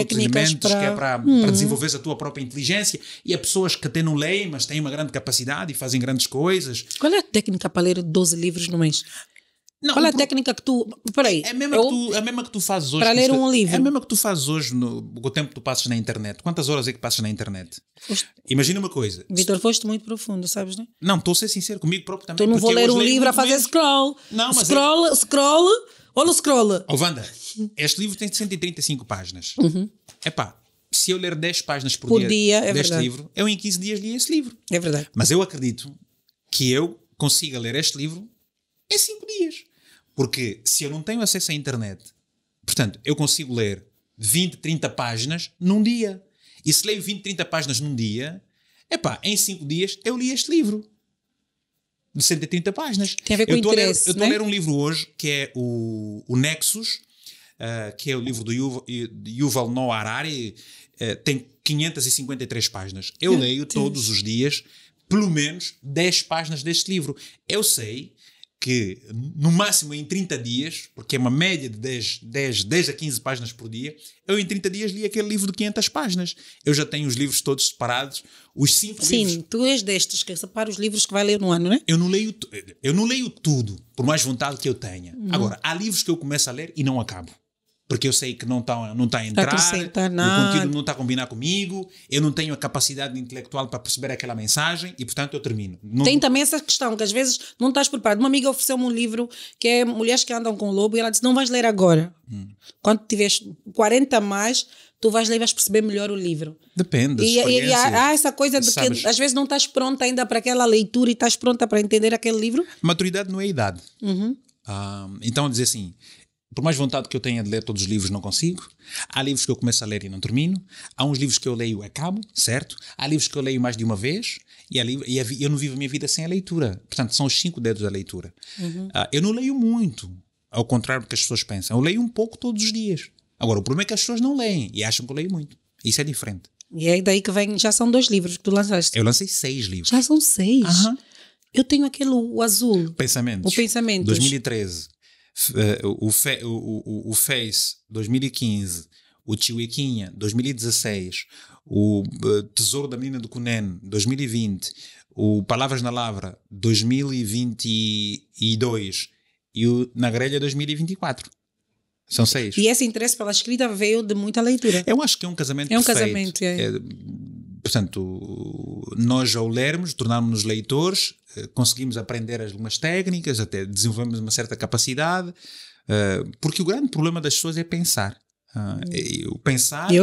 elementos que é para desenvolveres a tua própria inteligência. E há pessoas que até não leem, mas têm uma grande capacidade e fazem grandes coisas.
Qual é a técnica para ler 12 livros no mês? Não, qual é a técnica que tu... Peraí.
É a mesma que tu fazes hoje.
Para ler um livro.
É a mesma que tu fazes hoje com o tempo que tu passas na internet. Quantas horas é que passas na internet? Imagina uma coisa.
Vitor, foste muito profundo, sabes, não é?
Não, estou a ser sincero comigo próprio também.
Tu não vou ler um livro a fazer scroll.
Não, mas
scroll. Olha o scroll.
Wanda, este livro tem 135 páginas. Epá, se eu ler 10 páginas por dia deste
verdade.
livro, eu em 15 dias li esse livro.
É verdade.
Mas eu acredito que eu consiga ler este livro em 5 dias. Porque se eu não tenho acesso à internet, portanto, eu consigo ler 20, 30 páginas num dia. E se leio 20, 30 páginas num dia, em 5 dias eu li este livro. De 130 páginas.
Tem a ver com interesse,
eu estou a ler um livro hoje, que é o Nexus, que é o livro do Yuval Noah Harari, tem 553 páginas. Eu leio todos os dias pelo menos 10 páginas deste livro. Eu sei que no máximo em 30 dias, porque é uma média de 10 a 15 páginas por dia, eu em 30 dias li aquele livro de 500 páginas. Eu já tenho os livros todos separados, os 5 livros...
Sim, tu és destes que separa os livros que vai ler no ano, não é?
Eu não leio tudo, por mais vontade que eu tenha. Agora, há livros que eu começo a ler e não acabo. Porque eu sei que não está a entrar, o conteúdo não está a combinar comigo, eu não tenho a capacidade intelectual para perceber aquela mensagem e, portanto, eu termino.
Tem também essa questão, que às vezes não estás preparado. Uma amiga ofereceu-me um livro que é Mulheres que Andam com o Lobo e ela disse, não vais ler agora. Quando tiveres 40 a mais, tu vais ler e vais perceber melhor o livro.
Depende das
experiências. E há essa coisa de que às vezes não estás pronta ainda para aquela leitura e estás pronta para entender aquele livro.
Maturidade não é idade. Então, dizer assim... Por mais vontade que eu tenha de ler todos os livros, não consigo. Há livros que eu começo a ler e não termino. Há uns livros que eu leio e acabo, certo? Há livros que eu leio mais de uma vez e eu não vivo a minha vida sem a leitura. Portanto, são os 5 dedos da leitura. Eu não leio muito, ao contrário do que as pessoas pensam. Eu leio um pouco todos os dias. Agora, o problema é que as pessoas não leem e acham que eu leio muito. Isso é diferente.
E é daí que vem, já são 2 livros que tu lançaste.
Eu lancei 6 livros.
Já são 6? Eu tenho o azul.
Pensamentos.
O Pensamentos.
2013. O Face 2015, o Chihuiquinha 2016, o Tesouro da Menina do Cunene 2020, o Palavras na Lavra 2022 e o Na Grelha 2024. São 6.
E esse interesse pela escrita veio de muita leitura.
Eu acho que é um casamento perfeito. Casamento, portanto, nós ao lermos, tornarmos-nos leitores, conseguimos aprender algumas técnicas, até desenvolvemos uma certa capacidade, porque o grande problema das pessoas é pensar. Pensar e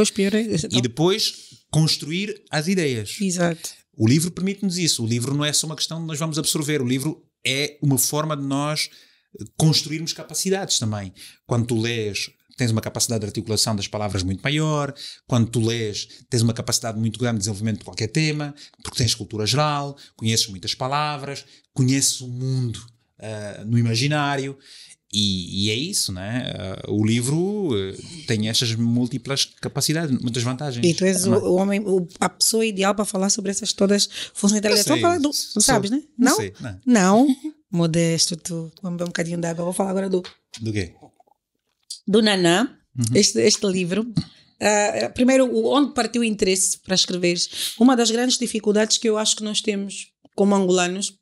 depois construir as ideias.
Exato.
O livro permite-nos isso. O livro não é só uma questão de nós vamos absorver. O livro é uma forma de nós construirmos capacidades também. Quando tu lês tens uma capacidade de articulação das palavras muito maior. Quando tu lês, tens uma capacidade muito grande de desenvolvimento de qualquer tema, porque tens cultura geral, conheces muitas palavras, conheces o mundo no imaginário. E é isso, né? O livro tem estas múltiplas capacidades, muitas vantagens.
E tu és o homem, a pessoa ideal para falar sobre essas todas funções intelectuais. Vamos falar do, não sabes, né?
Não sei,
não. Modesto, tu. Vamos beber um bocadinho d'água. Vou falar agora do
quê?
Do Naná, este livro. Primeiro, onde partiu o interesse para escreveres? Uma das grandes dificuldades que eu acho que nós temos como angolanos,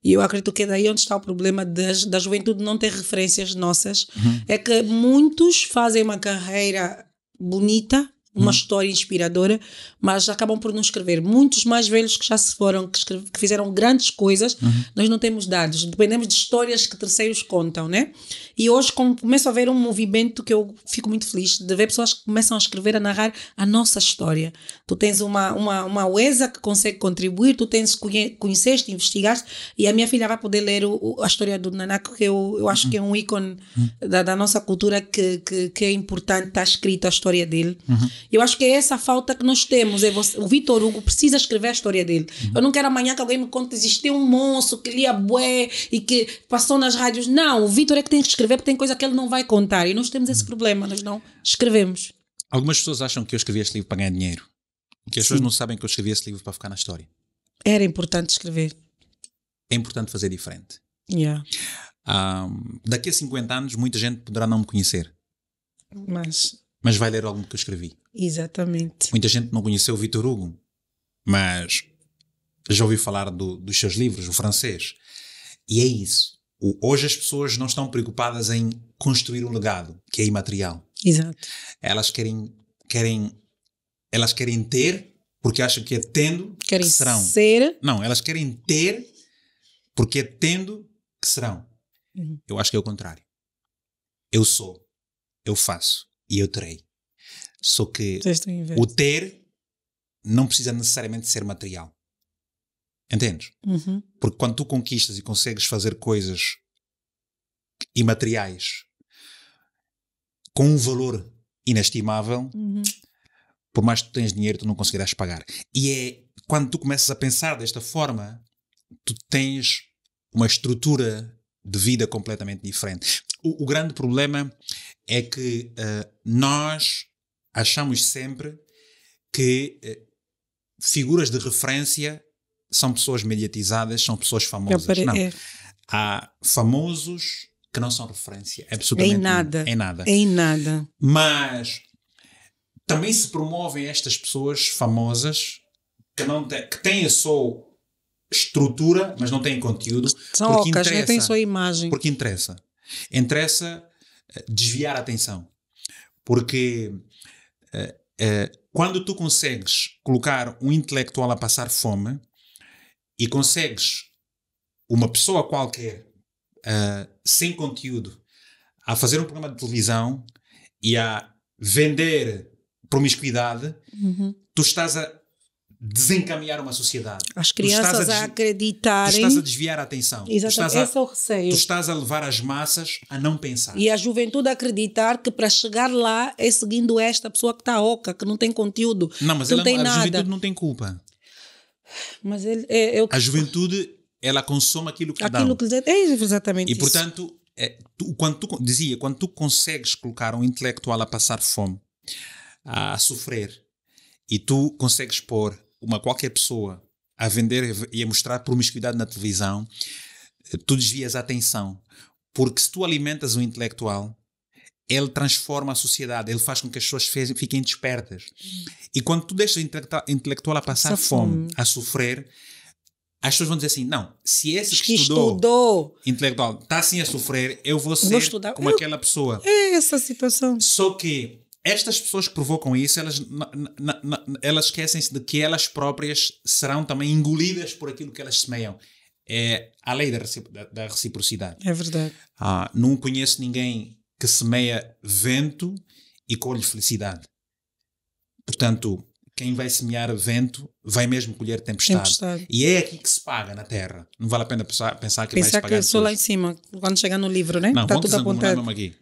e eu acredito que é daí onde está o problema da juventude não ter referências nossas, é que muitos fazem uma carreira bonita, uma história inspiradora, mas acabam por não escrever. Muitos mais velhos que já se foram, que fizeram grandes coisas, nós não temos dados. Dependemos de histórias que terceiros contam, né? E hoje começa a haver um movimento que eu fico muito feliz de ver pessoas que começam a escrever, a narrar a nossa história. Tu tens uma UESA que consegue contribuir, tu conheceste, investigaste, e a minha filha vai poder ler a história do Naná, que eu acho que é um ícone da nossa cultura que é importante, está escrita a história dele. Eu acho que é essa falta que nós temos. O Vitor Hugo precisa escrever a história dele. Eu não quero amanhã que alguém me conte que existiu um monstro que lia bué e que passou nas rádios. Não, o Vitor é que tem que escrever porque tem coisa que ele não vai contar. E nós temos esse problema, nós não escrevemos.
Algumas pessoas acham que eu escrevi este livro para ganhar dinheiro. Que as pessoas não sabem que eu escrevi este livro para ficar na história.
Era importante escrever.
É importante fazer diferente.
Yeah.
Daqui a 50 anos muita gente poderá não me conhecer. Mas vai ler algo que eu escrevi.
Exatamente.
Muita gente não conheceu o Vitor Hugo, mas já ouviu falar dos seus livros, o francês. E é isso. Hoje as pessoas não estão preocupadas em construir um legado, que é imaterial.
Exato.
Elas querem ter, porque acham que é tendo que serão.
Ser.
Não, elas querem ter, porque é tendo que serão. Eu acho que é o contrário. Eu sou, eu faço e eu terei. Só que o ter não precisa necessariamente ser material. Entendes? Porque quando tu conquistas e consegues fazer coisas imateriais com um valor inestimável, por mais que tu tenhas dinheiro, tu não conseguirás pagar. E é quando tu começas a pensar desta forma, tu tens uma estrutura de vida completamente diferente. O grande problema é que nós achamos sempre que figuras de referência são pessoas mediatizadas, são pessoas famosas. Não. Há famosos que não são referência. Absolutamente
em nada.
Mas também se promovem estas pessoas famosas que têm a sua estrutura, mas não têm conteúdo.
São ocas, não têm sua imagem.
Porque interessa. Interessa desviar a atenção. Porque quando tu consegues colocar um intelectual a passar fome e consegues uma pessoa qualquer sem conteúdo a fazer um programa de televisão e a vender promiscuidade, tu estás a desencaminhar uma sociedade.
As crianças a acreditarem.
Tu estás a desviar a atenção.
Exatamente, esse é o receio.
Tu estás a levar as massas a não pensar.
E a juventude a acreditar que para chegar lá é seguindo esta pessoa que está oca, que não tem conteúdo,
não, mas
que não tem nada.
A juventude não tem culpa.
Mas ele
a juventude, ela consome aquilo que dão.
Aquilo que é exatamente
e,
isso.
portanto, quando tu consegues colocar um intelectual a passar fome, a sofrer, e tu consegues pôr qualquer pessoa a vender e a mostrar promiscuidade na televisão, tu desvias a atenção. Porque se tu alimentas um intelectual, ele transforma a sociedade, ele faz com que as pessoas fiquem despertas. E quando tu deixas o intelectual a passar fome, a sofrer, as pessoas vão dizer assim, não, se esse que estudou intelectual está assim a sofrer, eu vou ser como aquela pessoa.
É essa situação.
Só que estas pessoas que provocam isso, elas esquecem-se de que elas próprias serão também engolidas por aquilo que elas semeiam. É a lei da reciprocidade.
É verdade.
Não conheço ninguém que semeia vento e colhe felicidade. Portanto, quem vai semear vento vai mesmo colher tempestade. E é aqui que se paga na terra. Não vale a pena pensar que vai se pagar
que só lá em cima, quando chegar no livro, né?
Não,
está tudo apontado.
Mesmo aqui.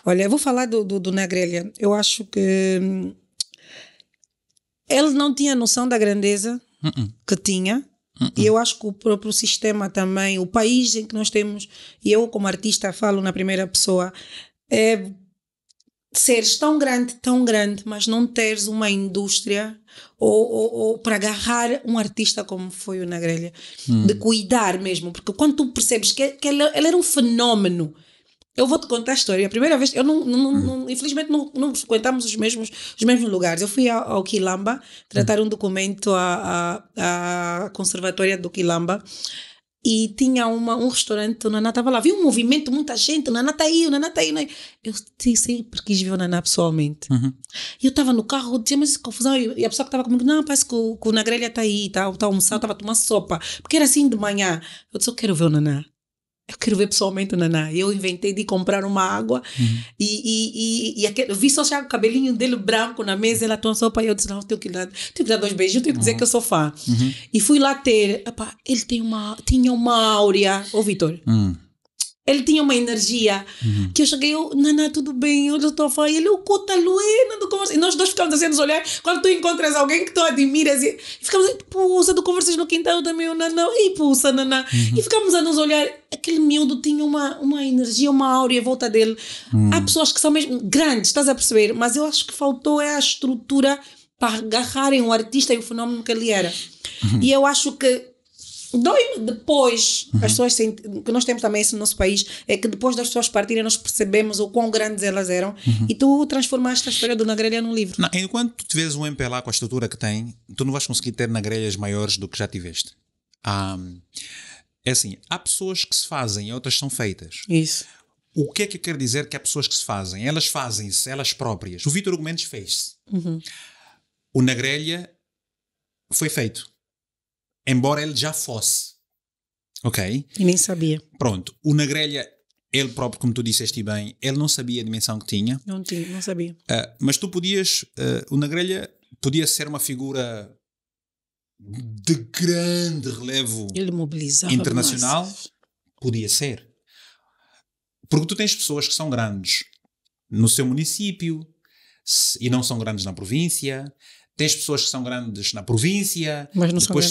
Olha, eu vou falar do Na Grelha. Eu acho que ele não tinha noção da grandeza que tinha. E eu acho que o próprio sistema também, o país em que nós temos, e eu como artista falo na primeira pessoa, é seres tão grande, mas não teres uma indústria ou para agarrar um artista como foi o Na Grelha, de cuidar mesmo, porque quando tu percebes que ele era um fenómeno. Eu vou te contar a história. A primeira vez, eu infelizmente não frequentamos os mesmos lugares. Eu fui ao Quilamba tratar um documento à Conservatória do Quilamba e tinha um restaurante, o Naná estava lá. Vi um movimento, muita gente, o Naná está aí, o Naná está aí. Eu sempre quis ver o Naná pessoalmente. E eu estava no carro, eu dizia, mas confusão. E a pessoa que estava comigo, não, parece que o Na Grelha está aí, está a almoçar, estava a tomar sopa. Porque era assim de manhã. Eu disse, eu quero ver o Naná. Eu quero ver pessoalmente o Naná. Eu inventei de comprar uma água e eu vi só o cabelinho dele branco na mesa, ela tomou sopa e eu disse, não, tenho que dar 2 beijos, eu tenho que dizer que eu sou fã. E fui lá ter, ele tinha uma áurea, Vitor, ele tinha uma energia que eu cheguei, Naná, tudo bem, eu estou a falar, e ele, o Cota Luena do Conversas, e nós dois ficamos assim a nos olhar, quando tu encontras alguém que tu admiras, e ficamos assim, puxa, do Conversas no quintal também, o Naná, e puxa, Naná, e ficamos a nos olhar, aquele miúdo tinha uma energia, uma áurea à volta dele. Há pessoas que são mesmo grandes, estás a perceber, mas eu acho que faltou a estrutura para agarrarem o artista e o fenómeno que ele era. E eu acho que depois, as pessoas que nós temos também isso no nosso país, é que depois das pessoas partirem nós percebemos o quão grandes elas eram e tu transformaste a história do Na Grelha num livro.
Não, enquanto tu tiveres um MPLA com a estrutura que tem, tu não vais conseguir ter Na Grelhas maiores do que já tiveste. É assim, há pessoas que se fazem e outras são feitas.
Isso.
O que é que eu quero dizer que há pessoas que se fazem? Elas fazem-se, elas próprias. O Vítor Gomes fez-se. O Na Grelha foi feito. Embora ele já fosse. Ok?
E nem sabia.
Pronto. O Na Grelha, ele próprio, como tu disseste bem, ele não sabia a dimensão que tinha.
Não sabia.
Mas tu podias... o Na Grelha podia ser uma figura de grande relevo
ele mobilizava
internacional.
massas.
Podia ser. Porque tu tens pessoas que são grandes no seu município e não são grandes na província. Tens pessoas que são grandes na província,
mas não
depois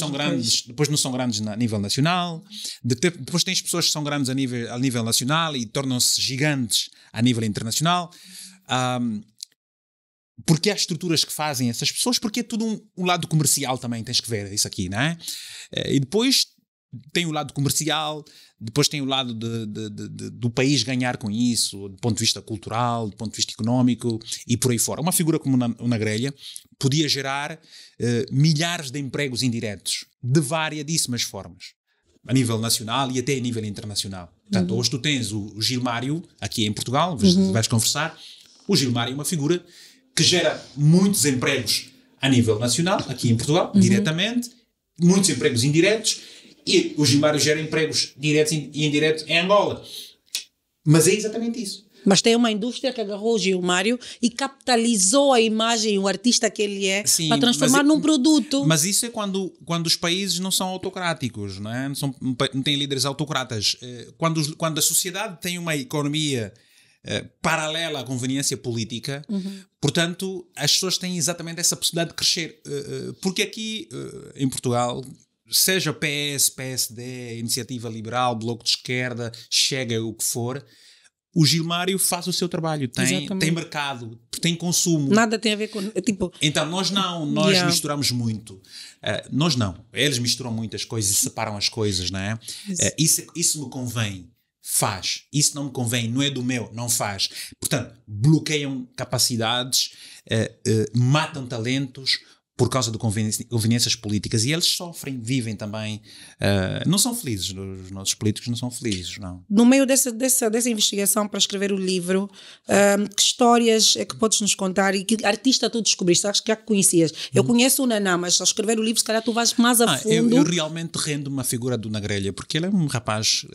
depois não são grandes a nível nacional, depois tens pessoas que são grandes a nível nacional e tornam-se gigantes a nível internacional. Porque há estruturas que fazem essas pessoas, porque é tudo um lado comercial também, tens que ver isso aqui, não é? E depois tem o lado comercial, depois tem o lado do país ganhar com isso, do ponto de vista cultural, do ponto de vista económico e por aí fora. Uma figura como o Na Grelha podia gerar milhares de empregos indiretos de variadíssimas formas, a nível nacional e até a nível internacional. Portanto, hoje tu tens o Gilmário, aqui em Portugal, vais conversar, o Gilmário é uma figura que gera muitos empregos a nível nacional, aqui em Portugal, diretamente, muitos empregos indiretos, e o Gilmário gera empregos diretos e indiretos em Angola. Mas é exatamente isso.
Mas tem uma indústria que agarrou o Gilmário e capitalizou a imagem, o artista que ele é, sim, para transformar num produto.
Mas isso é quando os países não são autocráticos, não é? Não têm líderes autocratas. Quando a sociedade tem uma economia paralela à conveniência política, portanto, as pessoas têm exatamente essa possibilidade de crescer. Porque aqui, em Portugal, seja PS, PSD, Iniciativa Liberal, Bloco de Esquerda, Chega, o que for, o Gilmário faz o seu trabalho, tem mercado, tem consumo.
Nada tem a ver com...
Então, nós misturamos muito. Nós não. Eles misturam muitas coisas e separam as coisas, não é? Isso me convém. Faz. Isso não me convém, não é do meu, não faz. Portanto, bloqueiam capacidades, matam talentos por causa de conveniências políticas, e eles sofrem, vivem também, não são felizes, os nossos políticos não são felizes, não.
No meio dessa investigação para escrever o livro, que histórias é que podes nos contar e que artista tu descobriste? Acho que já conhecias. Eu conheço o Naná, mas ao escrever o livro se calhar tu vais mais a fundo.
Eu realmente rendo uma figura do Na Grelha, porque ele é um rapaz,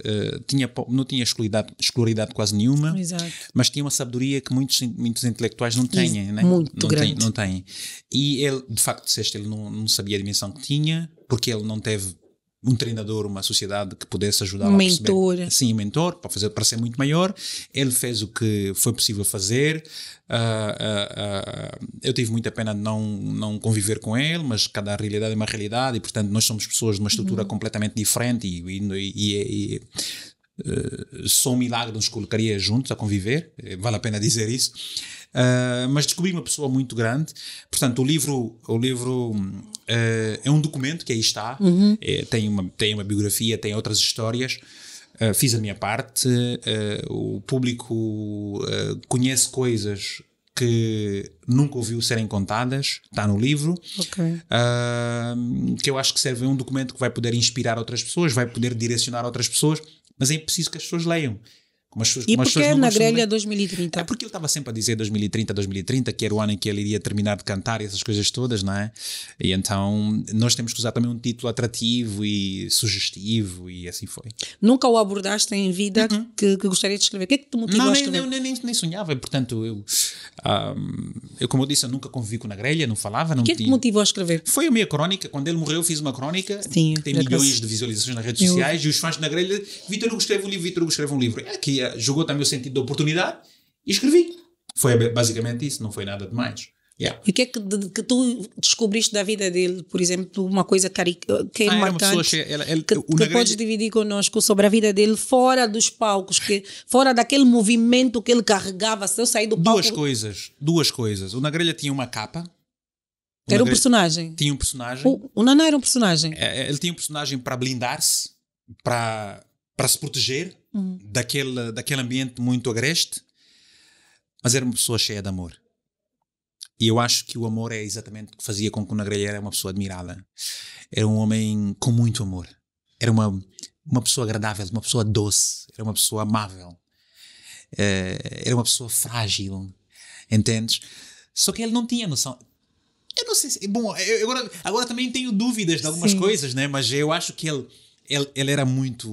não tinha escolaridade quase nenhuma.
Exato.
Mas tinha uma sabedoria que muitos intelectuais não têm, né?
Muito grande.
Não têm. E ele, de facto, disseste, ele não sabia a dimensão que tinha, porque ele não teve um treinador, uma sociedade que pudesse ajudá-la
Um
a
mentor.
perceber. Sim, um mentor, para ser muito maior. Ele fez o que foi possível fazer. Eu tive muita pena de não conviver com ele, mas cada realidade é uma realidade e, portanto, nós somos pessoas de uma estrutura completamente diferente e só um milagre nos colocaria juntos a conviver, vale a pena dizer isso. Mas descobri uma pessoa muito grande. Portanto, o livro é um documento que aí está. Tem uma biografia, tem outras histórias. Fiz a minha parte. O público conhece coisas que nunca ouviu serem contadas. Está no livro.
Ok.
Que eu acho que serve, é um documento que vai poder inspirar outras pessoas, vai poder direcionar outras pessoas, mas é preciso que as pessoas leiam.
E porquê é na grelha 2030?
É porque ele estava sempre a dizer 2030, que era o ano em que ele iria terminar de cantar e essas coisas todas, não é? E então nós temos que usar também um título atrativo e sugestivo e assim foi.
Nunca o abordaste em vida que gostaria de escrever? O que é que te motivou a escrever?
Nem sonhava. Portanto, eu, como eu disse, eu nunca convivi com o Nagrelha, não falava, não
O que é que te motivou a escrever?
Foi a minha crónica. Quando ele morreu, eu fiz uma crónica.
Sim,
tem milhões de visualizações nas redes sociais e os fãs do Nagrelha, Vítor Hugo escreve um livro, Vítor Hugo escreve um livro. Que jogou também o sentido da oportunidade e escrevi. Foi basicamente isso, não foi nada demais. Yeah.
E o que é que tu descobriste da vida dele, por exemplo, uma coisa que é marcante, que podes dividir connosco sobre a vida dele fora dos palcos, fora daquele movimento que ele carregava, se eu sair do palco...
Duas coisas. O Nagrelha tinha uma capa.
Era um personagem.
Tinha um personagem.
O Naná era um personagem.
Ele tinha um personagem para blindar-se, para se proteger daquele ambiente muito agreste, mas era uma pessoa cheia de amor. E eu acho que o amor é exatamente o que fazia com que o Nagrelha era uma pessoa admirada. Era um homem com muito amor. Era uma pessoa agradável, uma pessoa doce, era uma pessoa amável. Era uma pessoa frágil, entendes? Só que ele não tinha noção. Eu não sei se... Bom, agora também tenho dúvidas de algumas coisas, né? Mas eu acho que ele era muito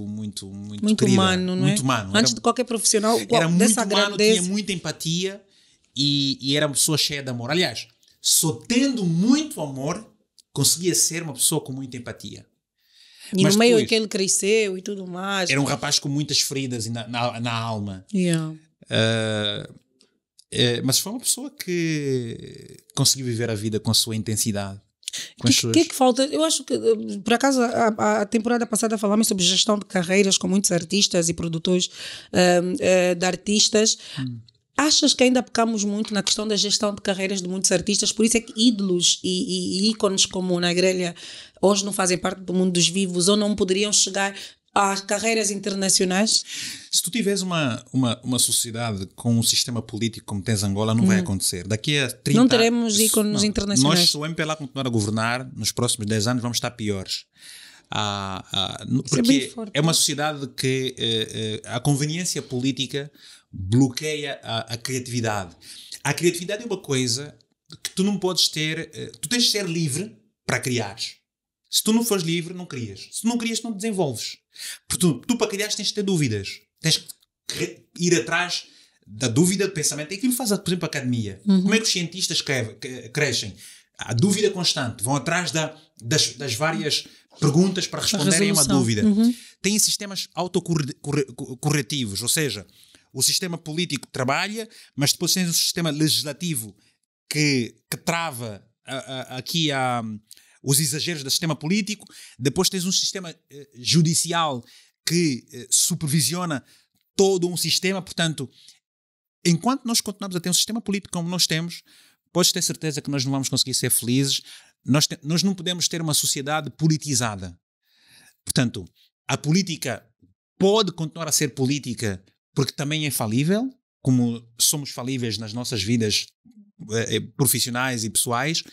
querido,
humano, não é?
Muito humano.
Antes de qualquer profissional,
era muito
dessa
humano,
grandeza.
tinha muita empatia e era uma pessoa cheia de amor. Aliás, só tendo muito amor, conseguia ser uma pessoa com muita empatia.
E mas no meio em que ele cresceu e tudo mais.
Era um rapaz com muitas feridas na alma.
Yeah.
Mas foi uma pessoa que conseguiu viver a vida com a sua intensidade.
O que é que falta? Eu acho que, por acaso, a temporada passada falámos sobre gestão de carreiras com muitos artistas e produtores de artistas. Achas que ainda pecamos muito na questão da gestão de carreiras de muitos artistas? Por isso é que ídolos e ícones como o Nagrelha hoje não fazem parte do mundo dos vivos ou não poderiam chegar a carreiras internacionais?
Se tu tiveres uma sociedade com um sistema político como tens Angola, não vai acontecer. Daqui a 30
não teremos ícones internacionais.
Nós, se o MPLA continuar a governar, nos próximos 10 anos vamos estar piores. Porque é uma sociedade que a conveniência política bloqueia a criatividade. A criatividade é uma coisa que tu não podes ter... Tu tens de ser livre para criares. Se tu não fores livre, não crias. Se não crias, não desenvolves. Porque tu para criar tens de ter dúvidas. Tens que ir atrás da dúvida de pensamento. É aquilo que faz, por exemplo, a academia. Como é que os cientistas crescem? A dúvida constante. Vão atrás das várias perguntas para responderem a uma dúvida. Têm sistemas autocorretivos. Ou seja, o sistema político trabalha, mas depois tens um sistema legislativo que trava os exageros do sistema político. Depois tens um sistema judicial que supervisiona todo um sistema. Portanto, enquanto nós continuamos a ter um sistema político como nós temos, podes ter certeza que nós não vamos conseguir ser felizes. Nós não podemos ter uma sociedade politizada. Portanto, a política pode continuar a ser política porque também é falível, como somos falíveis nas nossas vidas profissionais e pessoais,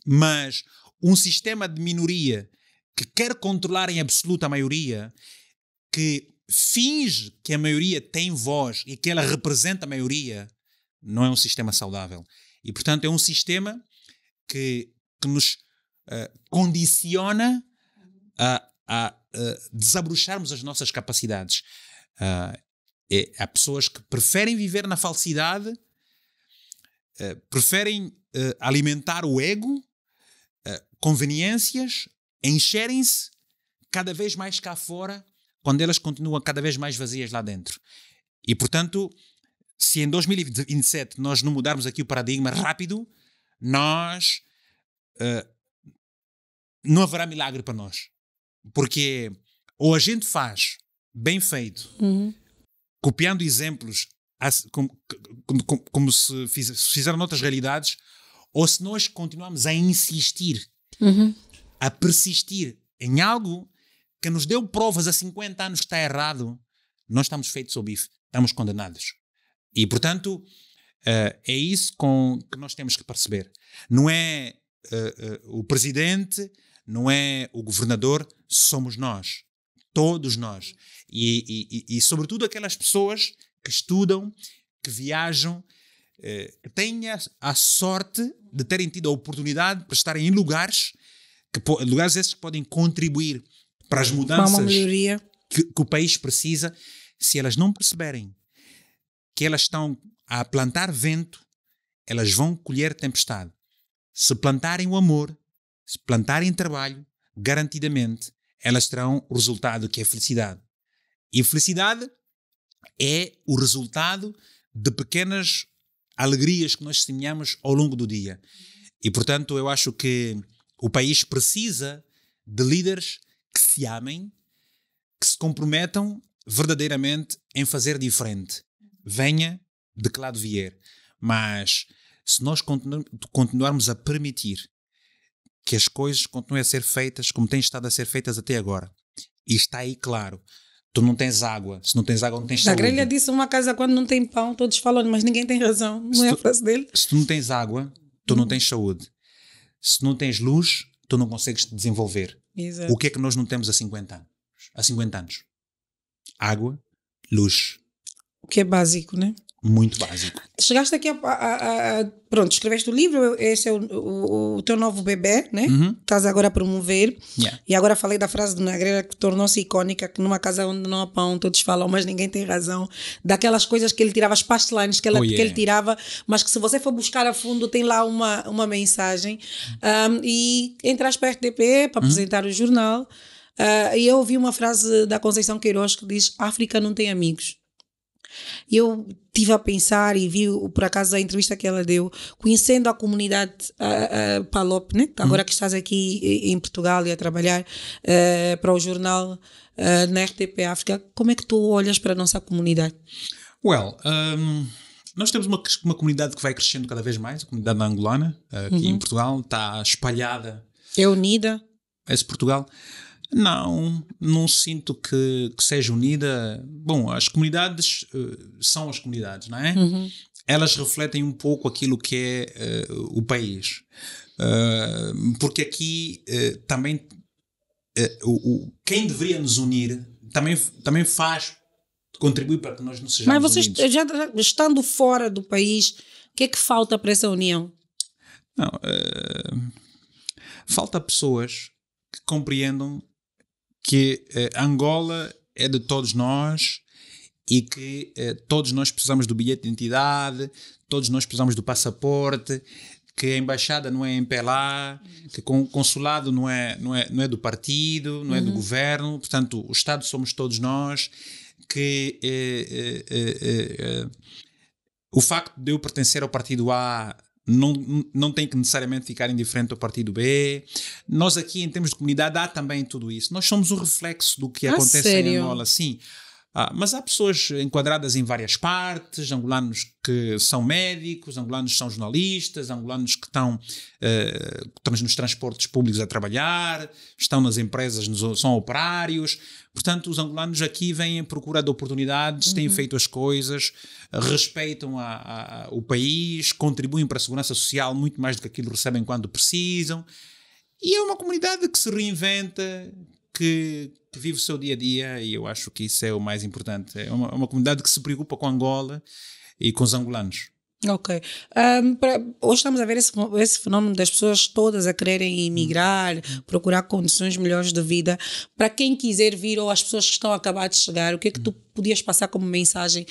mas um sistema de minoria que quer controlar em absoluta a maioria, que finge que a maioria tem voz e que ela representa a maioria, não é um sistema saudável. E, portanto, é um sistema que nos condiciona a desabrocharmos as nossas capacidades. Há pessoas que preferem viver na falsidade, preferem alimentar o ego, conveniências, encherem-se, cada vez mais cá fora, quando elas continuam cada vez mais vazias lá dentro. E, portanto, se em 2027 nós não mudarmos aqui o paradigma rápido, nós não haverá milagre para nós. Porque ou a gente faz bem feito, copiando exemplos como se fizeram noutras realidades, ou se nós continuamos a insistir, a persistir em algo que nos deu provas há 50 anos que está errado, nós estamos feitos ao bife, estamos condenados. E, portanto, é isso que nós temos que perceber. Não é o presidente, não é o governador, somos nós. Todos nós. E sobretudo, aquelas pessoas que estudam, que viajam, que têm a sorte de terem tido a oportunidade para estarem em lugares esses que podem contribuir para as mudanças que o país precisa. Se elas não perceberem que elas estão a plantar vento, elas vão colher tempestade. Se plantarem o amor, se plantarem trabalho, garantidamente, elas terão o resultado que é felicidade. E felicidade é o resultado de pequenas alegrias que nós semeamos ao longo do dia. E, portanto, eu acho que o país precisa de líderes que se amem, que se comprometam verdadeiramente em fazer diferente. Venha de que lado vier. Mas se nós continuarmos a permitir que as coisas continuem a ser feitas como têm estado a ser feitas até agora, e está aí claro, tu não tens água, se não tens água não tens saúde.
A grelha disse: uma casa quando não tem pão, todos falam, mas ninguém tem razão, não é a frase dele?
Se tu não tens água, tu não tens saúde. Se não tens luz, tu não consegues te desenvolver.
Exato.
O que é que nós não temos há 50 anos? Há 50 anos. Água, luz.
O que é básico, né?
Muito básico.
Chegaste aqui pronto, escreveste o livro, esse é o teu novo bebê, né? Estás agora a promover.
Yeah.
E agora falei da frase do Negreira que tornou-se icónica, que numa casa onde não há pão, todos falam, mas ninguém tem razão. Daquelas coisas que ele tirava, as punchlines que ele tirava, mas que se você for buscar a fundo tem lá uma mensagem. E entraste para a RTP para apresentar o jornal. E eu ouvi uma frase da Conceição Queiroz que diz: África não tem amigos. E eu estive a pensar e vi, por acaso, a entrevista que ela deu, conhecendo a comunidade PALOP, né? Agora que estás aqui em Portugal e a trabalhar para o jornal na RTP África, como é que tu olhas para a nossa comunidade?
Nós temos uma comunidade que vai crescendo cada vez mais, a comunidade angolana, aqui em Portugal, está espalhada.
É unida?
Esse Portugal... Não sinto que seja unida. Bom, as comunidades são as comunidades, não é? Elas refletem um pouco aquilo que é o país. Porque aqui também quem deveria nos unir também contribui para que nós não sejamos unidos.
Mas vocês, já estando fora do país, o que é que falta para essa união?
Falta pessoas que compreendam que Angola é de todos nós e que todos nós precisamos do bilhete de identidade, todos nós precisamos do passaporte, que a embaixada não é em Pelá, que o consulado não é do partido, não é do governo, portanto o Estado somos todos nós, que o facto de eu pertencer ao partido A não tem que necessariamente ficar indiferente ao partido B. Nós aqui, em termos de comunidade, há também tudo isso. Nós somos um reflexo do que acontece
sério?
em Angola, sim. Mas há pessoas enquadradas em várias partes, angolanos que são médicos, angolanos que são jornalistas, angolanos que estão nos transportes públicos a trabalhar, estão nas empresas, são operários. Portanto, os angolanos aqui vêm em procura de oportunidades, têm feito as coisas, respeitam o país, contribuem para a segurança social muito mais do que aquilo que recebem quando precisam. E é uma comunidade que se reinventa, que vive o seu dia-a-dia, e eu acho que isso é o mais importante. É uma comunidade que se preocupa com Angola e com os angolanos.
Ok. Hoje estamos a ver esse fenómeno das pessoas todas a quererem emigrar, procurar condições melhores de vida. Para quem quiser vir ou as pessoas que estão a acabar de chegar, o que é que tu podias passar como mensagem,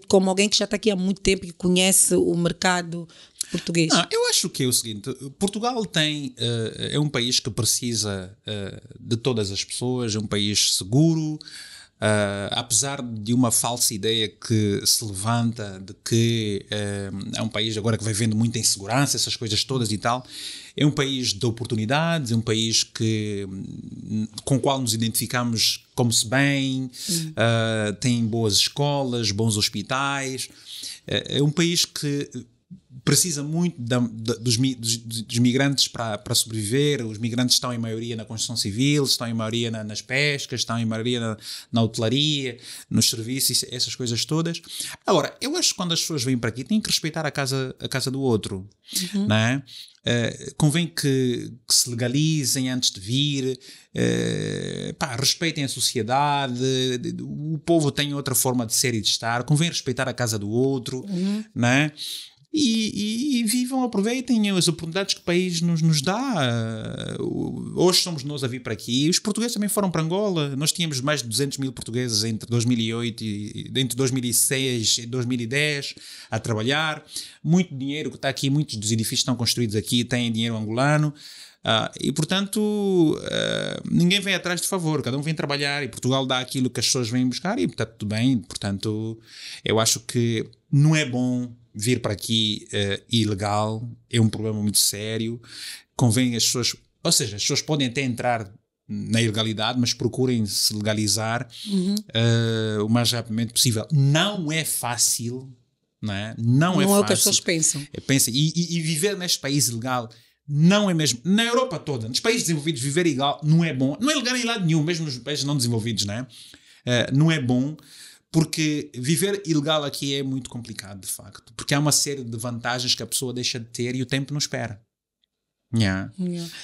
como alguém que já está aqui há muito tempo e que conhece o mercado português?
Eu acho que é o seguinte, Portugal é um país que precisa de todas as pessoas, é um país seguro. Apesar de uma falsa ideia que se levanta de que é um país agora que vai vendo muita insegurança, essas coisas todas e tal, é um país de oportunidades, é um país com o qual nos identificamos come-se bem, tem boas escolas, bons hospitais, é um país que precisa muito dos migrantes para sobreviver. Os migrantes estão em maioria na construção civil, estão em maioria nas pescas, estão em maioria na hotelaria, nos serviços, essas coisas todas. Agora, eu acho que quando as pessoas vêm para aqui têm que respeitar a casa do outro, não é? Convém que se legalizem antes de vir, respeitem a sociedade, o povo tem outra forma de ser e de estar, convém respeitar a casa do outro, não é? E vivam, aproveitem as oportunidades que o país nos dá. Hoje somos nós a vir para aqui. Os portugueses também foram para Angola. Nós tínhamos mais de 200 mil portugueses entre 2008 entre 2006 e 2010 a trabalhar. Muito dinheiro que está aqui, muitos dos edifícios que estão construídos aqui têm dinheiro angolano. E portanto ninguém vem atrás de favor, cada um vem trabalhar e Portugal dá aquilo que as pessoas vêm buscar e está tudo bem. Portanto, eu acho que não é bom vir para aqui ilegal, é um problema muito sério. Convém as pessoas, ou seja, as pessoas podem até entrar na ilegalidade, mas procurem se legalizar o mais rapidamente possível. Não é fácil, não é? Não é fácil.
O que as pessoas pensam.
E viver neste país ilegal não é mesmo. Na Europa toda, nos países desenvolvidos, viver ilegal não é bom. Não é legal em lado nenhum, mesmo nos países não desenvolvidos, não é? Não é bom. Porque viver ilegal aqui é muito complicado, de facto. Porque há uma série de vantagens que a pessoa deixa de ter e o tempo não espera.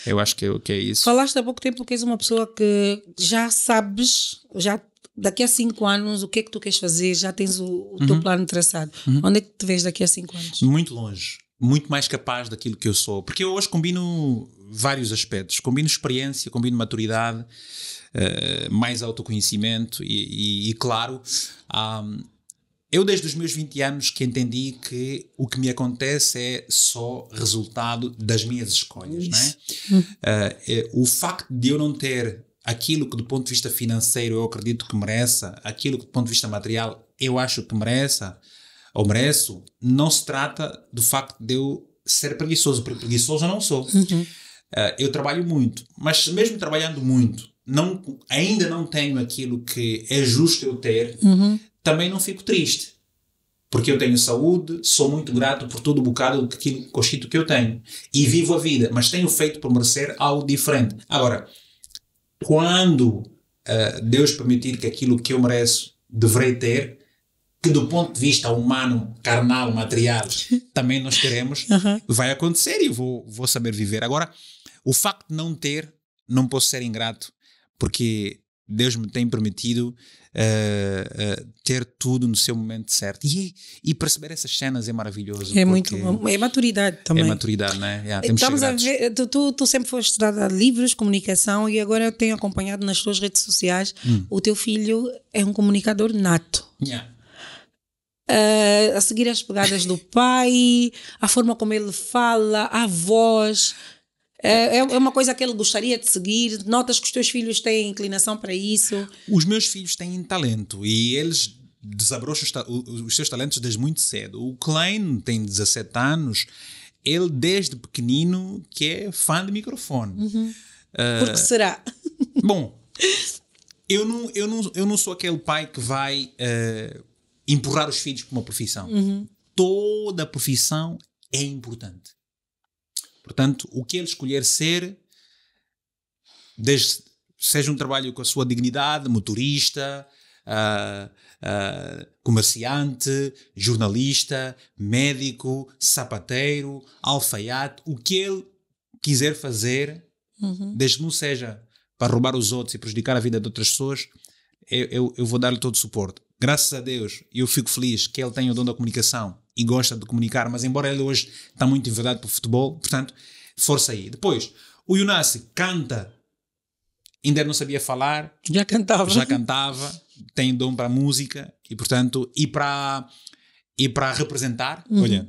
Eu acho que é isso.
Falaste há pouco tempo que és uma pessoa que já sabes, já daqui a 5 anos, o que é que tu queres fazer, já tens o teu plano traçado. Onde é que te vês daqui a 5 anos?
Muito longe. Muito mais capaz daquilo que eu sou. Porque eu hoje combino vários aspectos. Combino experiência, combino maturidade, mais autoconhecimento e claro, eu desde os meus 20 anos que entendi que o que me acontece é só resultado das minhas escolhas, não é? O facto de eu não ter aquilo que do ponto de vista financeiro eu acredito que mereça, aquilo que do ponto de vista material eu acho que mereça ou mereço, não se trata do facto de eu ser preguiçoso, porque preguiçoso eu não sou. Eu trabalho muito, mas mesmo trabalhando muito, ainda não tenho aquilo que é justo eu ter, também não fico triste. Porque eu tenho saúde, sou muito grato por todo o bocado daquilo que eu tenho. E vivo a vida, mas tenho feito por merecer algo diferente. Agora, quando Deus permitir que aquilo que eu mereço deverei ter, que do ponto de vista humano, carnal, material, também nós teremos, vai acontecer e vou saber viver. Agora, o facto de não ter, não posso ser ingrato, porque Deus me tem permitido ter tudo no seu momento certo. E perceber essas cenas é maravilhoso.
É muito bom. É maturidade também.
É maturidade, não é? Temos
Estamos a ver, tu sempre foste estudada livros, comunicação, e agora eu tenho acompanhado nas tuas redes sociais. O teu filho é um comunicador nato. A seguir as pegadas do pai, a forma como ele fala, a voz. É uma coisa que ele gostaria de seguir. Notas que os teus filhos têm inclinação para isso?
Os meus filhos têm talento e eles desabrocham os seus talentos desde muito cedo. O Klein tem 17 anos, ele desde pequenino que é fã de microfone.
Por que será?
Bom, eu não sou aquele pai que vai empurrar os filhos para uma profissão. Toda profissão é importante. Portanto, o que ele escolher ser, desde seja um trabalho com a sua dignidade, motorista, comerciante, jornalista, médico, sapateiro, alfaiate, o que ele quiser fazer, desde que não seja para roubar os outros e prejudicar a vida de outras pessoas, eu vou dar-lhe todo o suporte. Graças a Deus, eu fico feliz que ele tenha o dom da comunicação e gosta de comunicar, mas embora ele hoje está muito envedado para o futebol, portanto, força aí. Depois, o Yunasi canta, ainda não sabia falar,
Já cantava,
tem dom para a música e, portanto, e para representar, olha,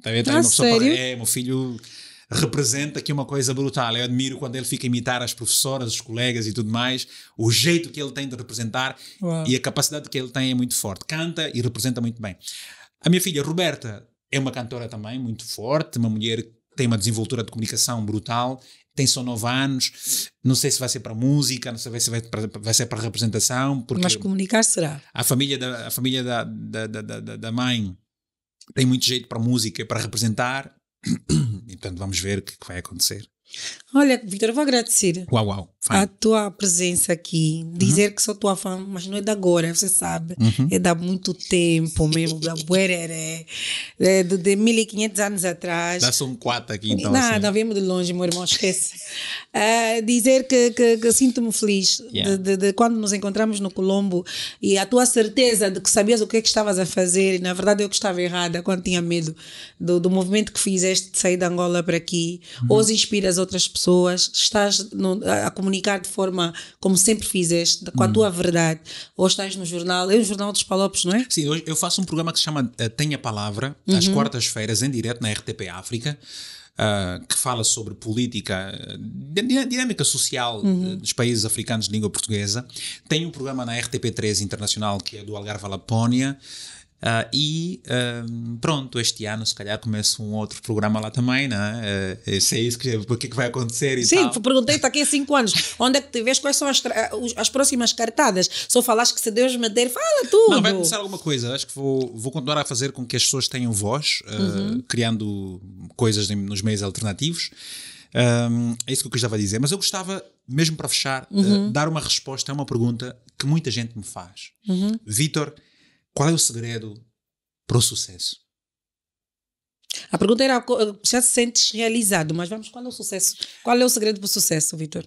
tá vendo? Uma pessoa
sério?
meu filho representa aqui uma coisa brutal. Eu admiro quando ele fica a imitar as professoras, os colegas e tudo mais, o jeito que ele tem de representar.
Uau.
E a capacidade que ele tem é muito forte. Canta e representa muito bem. A minha filha Roberta é uma cantora também muito forte, uma mulher que tem uma desenvoltura de comunicação brutal, tem só 9 anos, não sei se vai ser para música, não sei se vai ser para representação, porque
Mas comunicar será?
a família da mãe tem muito jeito para música e para representar. E, portanto, vamos ver o que vai acontecer.
Olha, Vítor, eu vou agradecer
Uau,
a tua presença aqui. Dizer que sou tua fã, mas não é de agora, você sabe. É de há muito tempo mesmo, da buereré, de 1500 anos atrás.
Dá-se um 4 aqui, então.
Nada,
assim.
viemos de longe, meu irmão, esquece. Dizer que sinto-me feliz de quando nos encontramos no Colombo e a tua certeza de que sabias o que é que estavas a fazer, e na verdade eu que estava errada quando tinha medo do movimento que fizeste de sair de Angola para aqui. Hoje inspiras outras pessoas, estás a comunicar de forma como sempre fizeste, com a tua verdade. Ou estás no jornal, é o Jornal dos Palopes, não é?
Sim, hoje eu faço um programa que se chama Tenha Palavra, às quartas-feiras, em direto na RTP África, que fala sobre política, dinâmica social dos países africanos de língua portuguesa. Tem um programa na RTP3 Internacional, que é do Algarve à Lapónia. Pronto, este ano se calhar começa um outro programa lá também, não é? Sei isso o que vai acontecer e tal.
Sim, perguntei-te aqui há 5 anos onde é que te vês, quais são as próximas cartadas. Só falaste que se Deus me der, fala tudo.
Não, vai começar alguma coisa. Acho que vou continuar a fazer com que as pessoas tenham voz, criando coisas nos meios alternativos. É isso que eu gostava de dizer, mas eu gostava, mesmo para fechar, dar uma resposta a uma pergunta que muita gente me faz. Vítor, qual é o segredo para o sucesso?
A pergunta era, já te sentes realizado, mas vamos, qual é o sucesso? Qual é o segredo para o sucesso, Vítor?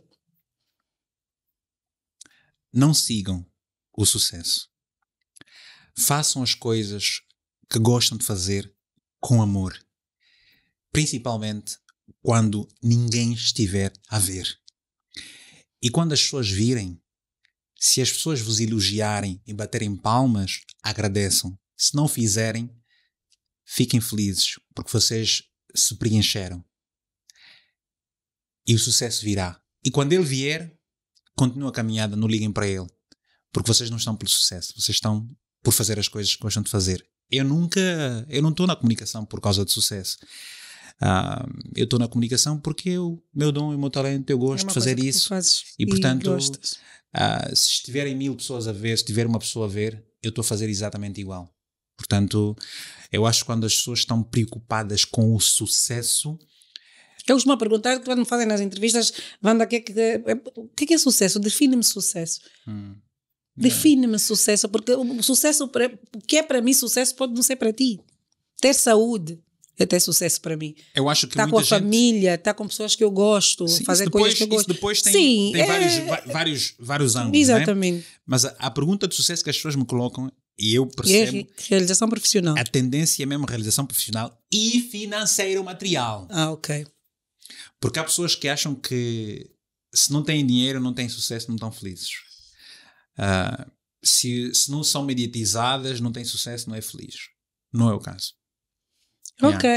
Não sigam o sucesso. Façam as coisas que gostam de fazer com amor. Principalmente quando ninguém estiver a ver. E quando as pessoas virem, se as pessoas vos elogiarem e baterem palmas, agradeçam. Se não fizerem, fiquem felizes, porque vocês se preencheram. E o sucesso virá. E quando ele vier, continua a caminhada, não liguem para ele. Porque vocês não estão pelo sucesso, vocês estão por fazer as coisas que gostam de fazer. Eu não estou na comunicação por causa de sucesso. Eu estou na comunicação porque meu dom e o meu talento, eu gosto de fazer isso. E portanto, se estiverem 1000 pessoas a ver, se tiver uma pessoa a ver, eu estou a fazer exatamente igual. Portanto, eu acho que quando as pessoas estão preocupadas com o sucesso...
Eu costumo perguntar, quando me fazem nas entrevistas, Wanda, o que é sucesso? Define-me sucesso. Define-me sucesso, porque o sucesso, o que é para mim sucesso pode não ser para ti. Ter saúde é ter sucesso para mim.
Eu acho que
estar com a família, estar com pessoas que eu gosto,
sim,
fazer coisas que eu gosto.
Isso depois tem vários ângulos.
Exatamente.
Né? Mas a pergunta de sucesso que as pessoas me colocam, e eu percebo...
É realização profissional.
A tendência é mesmo realização profissional e financeiro material.
Ok.
Porque há pessoas que acham que se não têm dinheiro, não têm sucesso, não estão felizes. Se não são mediatizadas, não têm sucesso, não é feliz. Não é o caso.
Ok.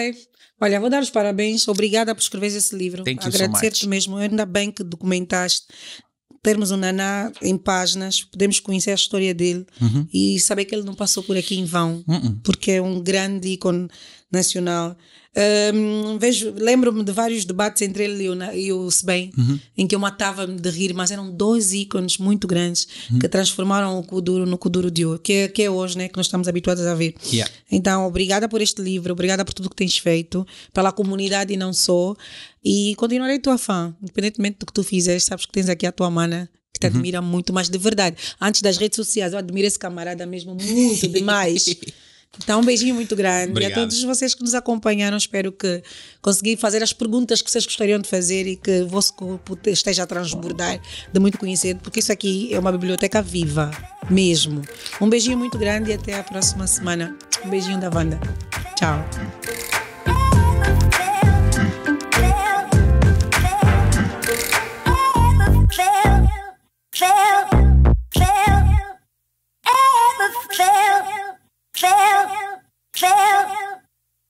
Olha, vou dar os parabéns. Obrigada por escrever esse livro. Agradecer-te mesmo. Ainda bem que documentaste. Termos o Naná em páginas, podemos conhecer a história dele e saber que ele não passou por aqui em vão, porque é um grande ícone nacional. Lembro-me de vários debates entre ele e o Sebem, em que eu matava-me de rir, mas eram 2 ícones muito grandes que transformaram o Kuduro no Kuduro de hoje, que é hoje, né, que nós estamos habituados a ver. Então, obrigada por este livro, obrigada por tudo que tens feito, pela comunidade e não só, e continuarei tua fã, independentemente do que tu fizeres. Sabes que tens aqui a tua mana que te admira muito, mas de verdade, antes das redes sociais, eu admiro esse camarada mesmo muito demais. Então, um beijinho muito grande.
Obrigado.
E a todos vocês que nos acompanharam, espero que consegui fazer as perguntas que vocês gostariam de fazer e que o vosso corpo esteja a transbordar de muito conhecimento, porque isso aqui é uma biblioteca viva, mesmo. Um beijinho muito grande e até a próxima semana. Um beijinho da Wanda. Tchau.